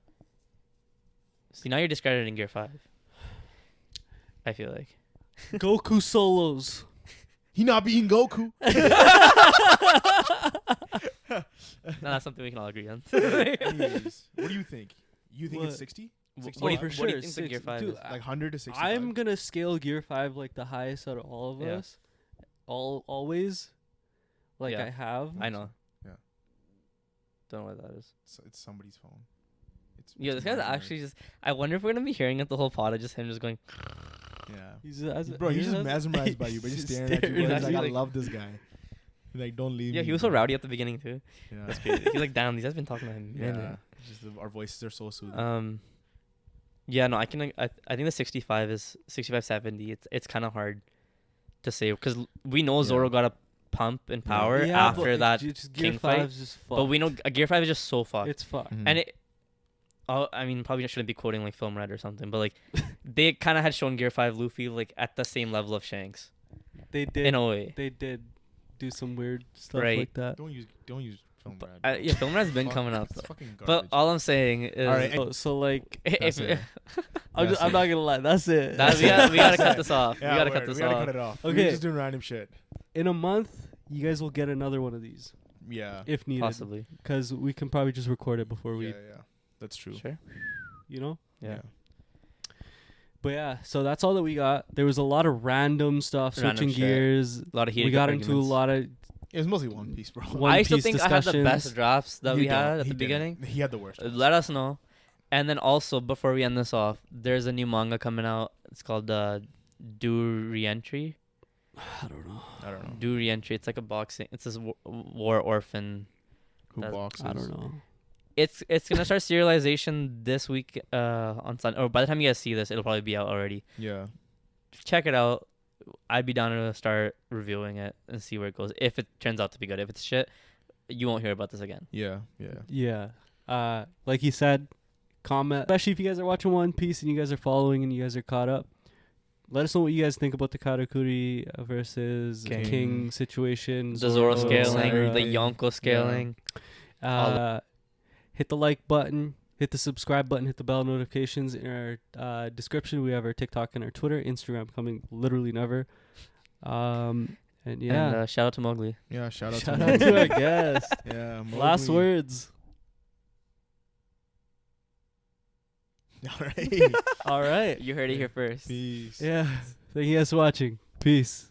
See, now you're discrediting Gear 5. I feel like. Goku solos. He not being Goku. No, that's something we can all agree on. Anyways, what do you think? You think it's 60? What do you think the Gear 5 is? Like 100 to 65? I'm gonna scale Gear 5 like the highest out of all of us. Always. Like I have. I know. Yeah. Don't know what that is. So it's somebody's phone. This guy's actually just. I wonder if we're gonna be hearing it the whole pod. Just him just going. Yeah. He's just mesmerized by you, but just staring at you. He's like, I love this guy. Like, don't leave. Yeah, me, he was so rowdy at the beginning too. Yeah. That's crazy. He's like, damn, these guys been talking to him. Yeah. Just our voices are so soothing. Yeah, no, I think the 65 70. It's kind of hard to say because we know Zoro got a pump in power after that King fight, but we know Gear 5 is just so fucked. It's fucked. And it. Oh, I mean, probably shouldn't be quoting like Film Red or something, but like they kind of had shown Gear 5 Luffy like at the same level of Shanks. They did in a way. They did do some weird stuff like that. Don't use Film Red. Yeah, Film Red's been coming up. It's fucking garbage. But all I'm saying is, all right, so like, I'm not gonna lie. That's it. We gotta cut this off. Yeah, we gotta cut it off. Okay, we're just doing random shit. In a month, you guys will get another one of these. Yeah, if needed, possibly, because we can probably just record it before we. Yeah, that's true. Sure. You know. Yeah. But yeah, so that's all that we got. There was a lot of random stuff, switching gears. A lot of heated We got arguments. into a lot of. It was mostly One Piece, bro. I still think I had the best drafts that we had at the beginning. He had the worst. Let us know. And then also, before we end this off, there's a new manga coming out. It's called Do Reentry. I don't know. Do Reentry. It's like a boxing. It's this war orphan. Who boxes? I don't know. It's gonna start serialization this week on Sunday, or by the time you guys see this, it'll probably be out already. Yeah. Check it out. I'd be down to start reviewing it and see where it goes. If it turns out to be good, if it's shit, you won't hear about this again. Yeah. Like he said, comment, especially if you guys are watching One Piece and you guys are following and you guys are caught up. Let us know what you guys think about the Karakuri versus King situation, the Zoro scaling, etc. the Yonko scaling. Hit the like button, hit the subscribe button, hit the bell notifications. In our description, we have our TikTok and our Twitter. Instagram coming literally never. And shout out to Mowgli. Yeah, shout out to our guest. Yeah, Mowgli. Last words. All right. All right. You heard it here first. Peace. Yeah. Thank you guys for watching. Peace.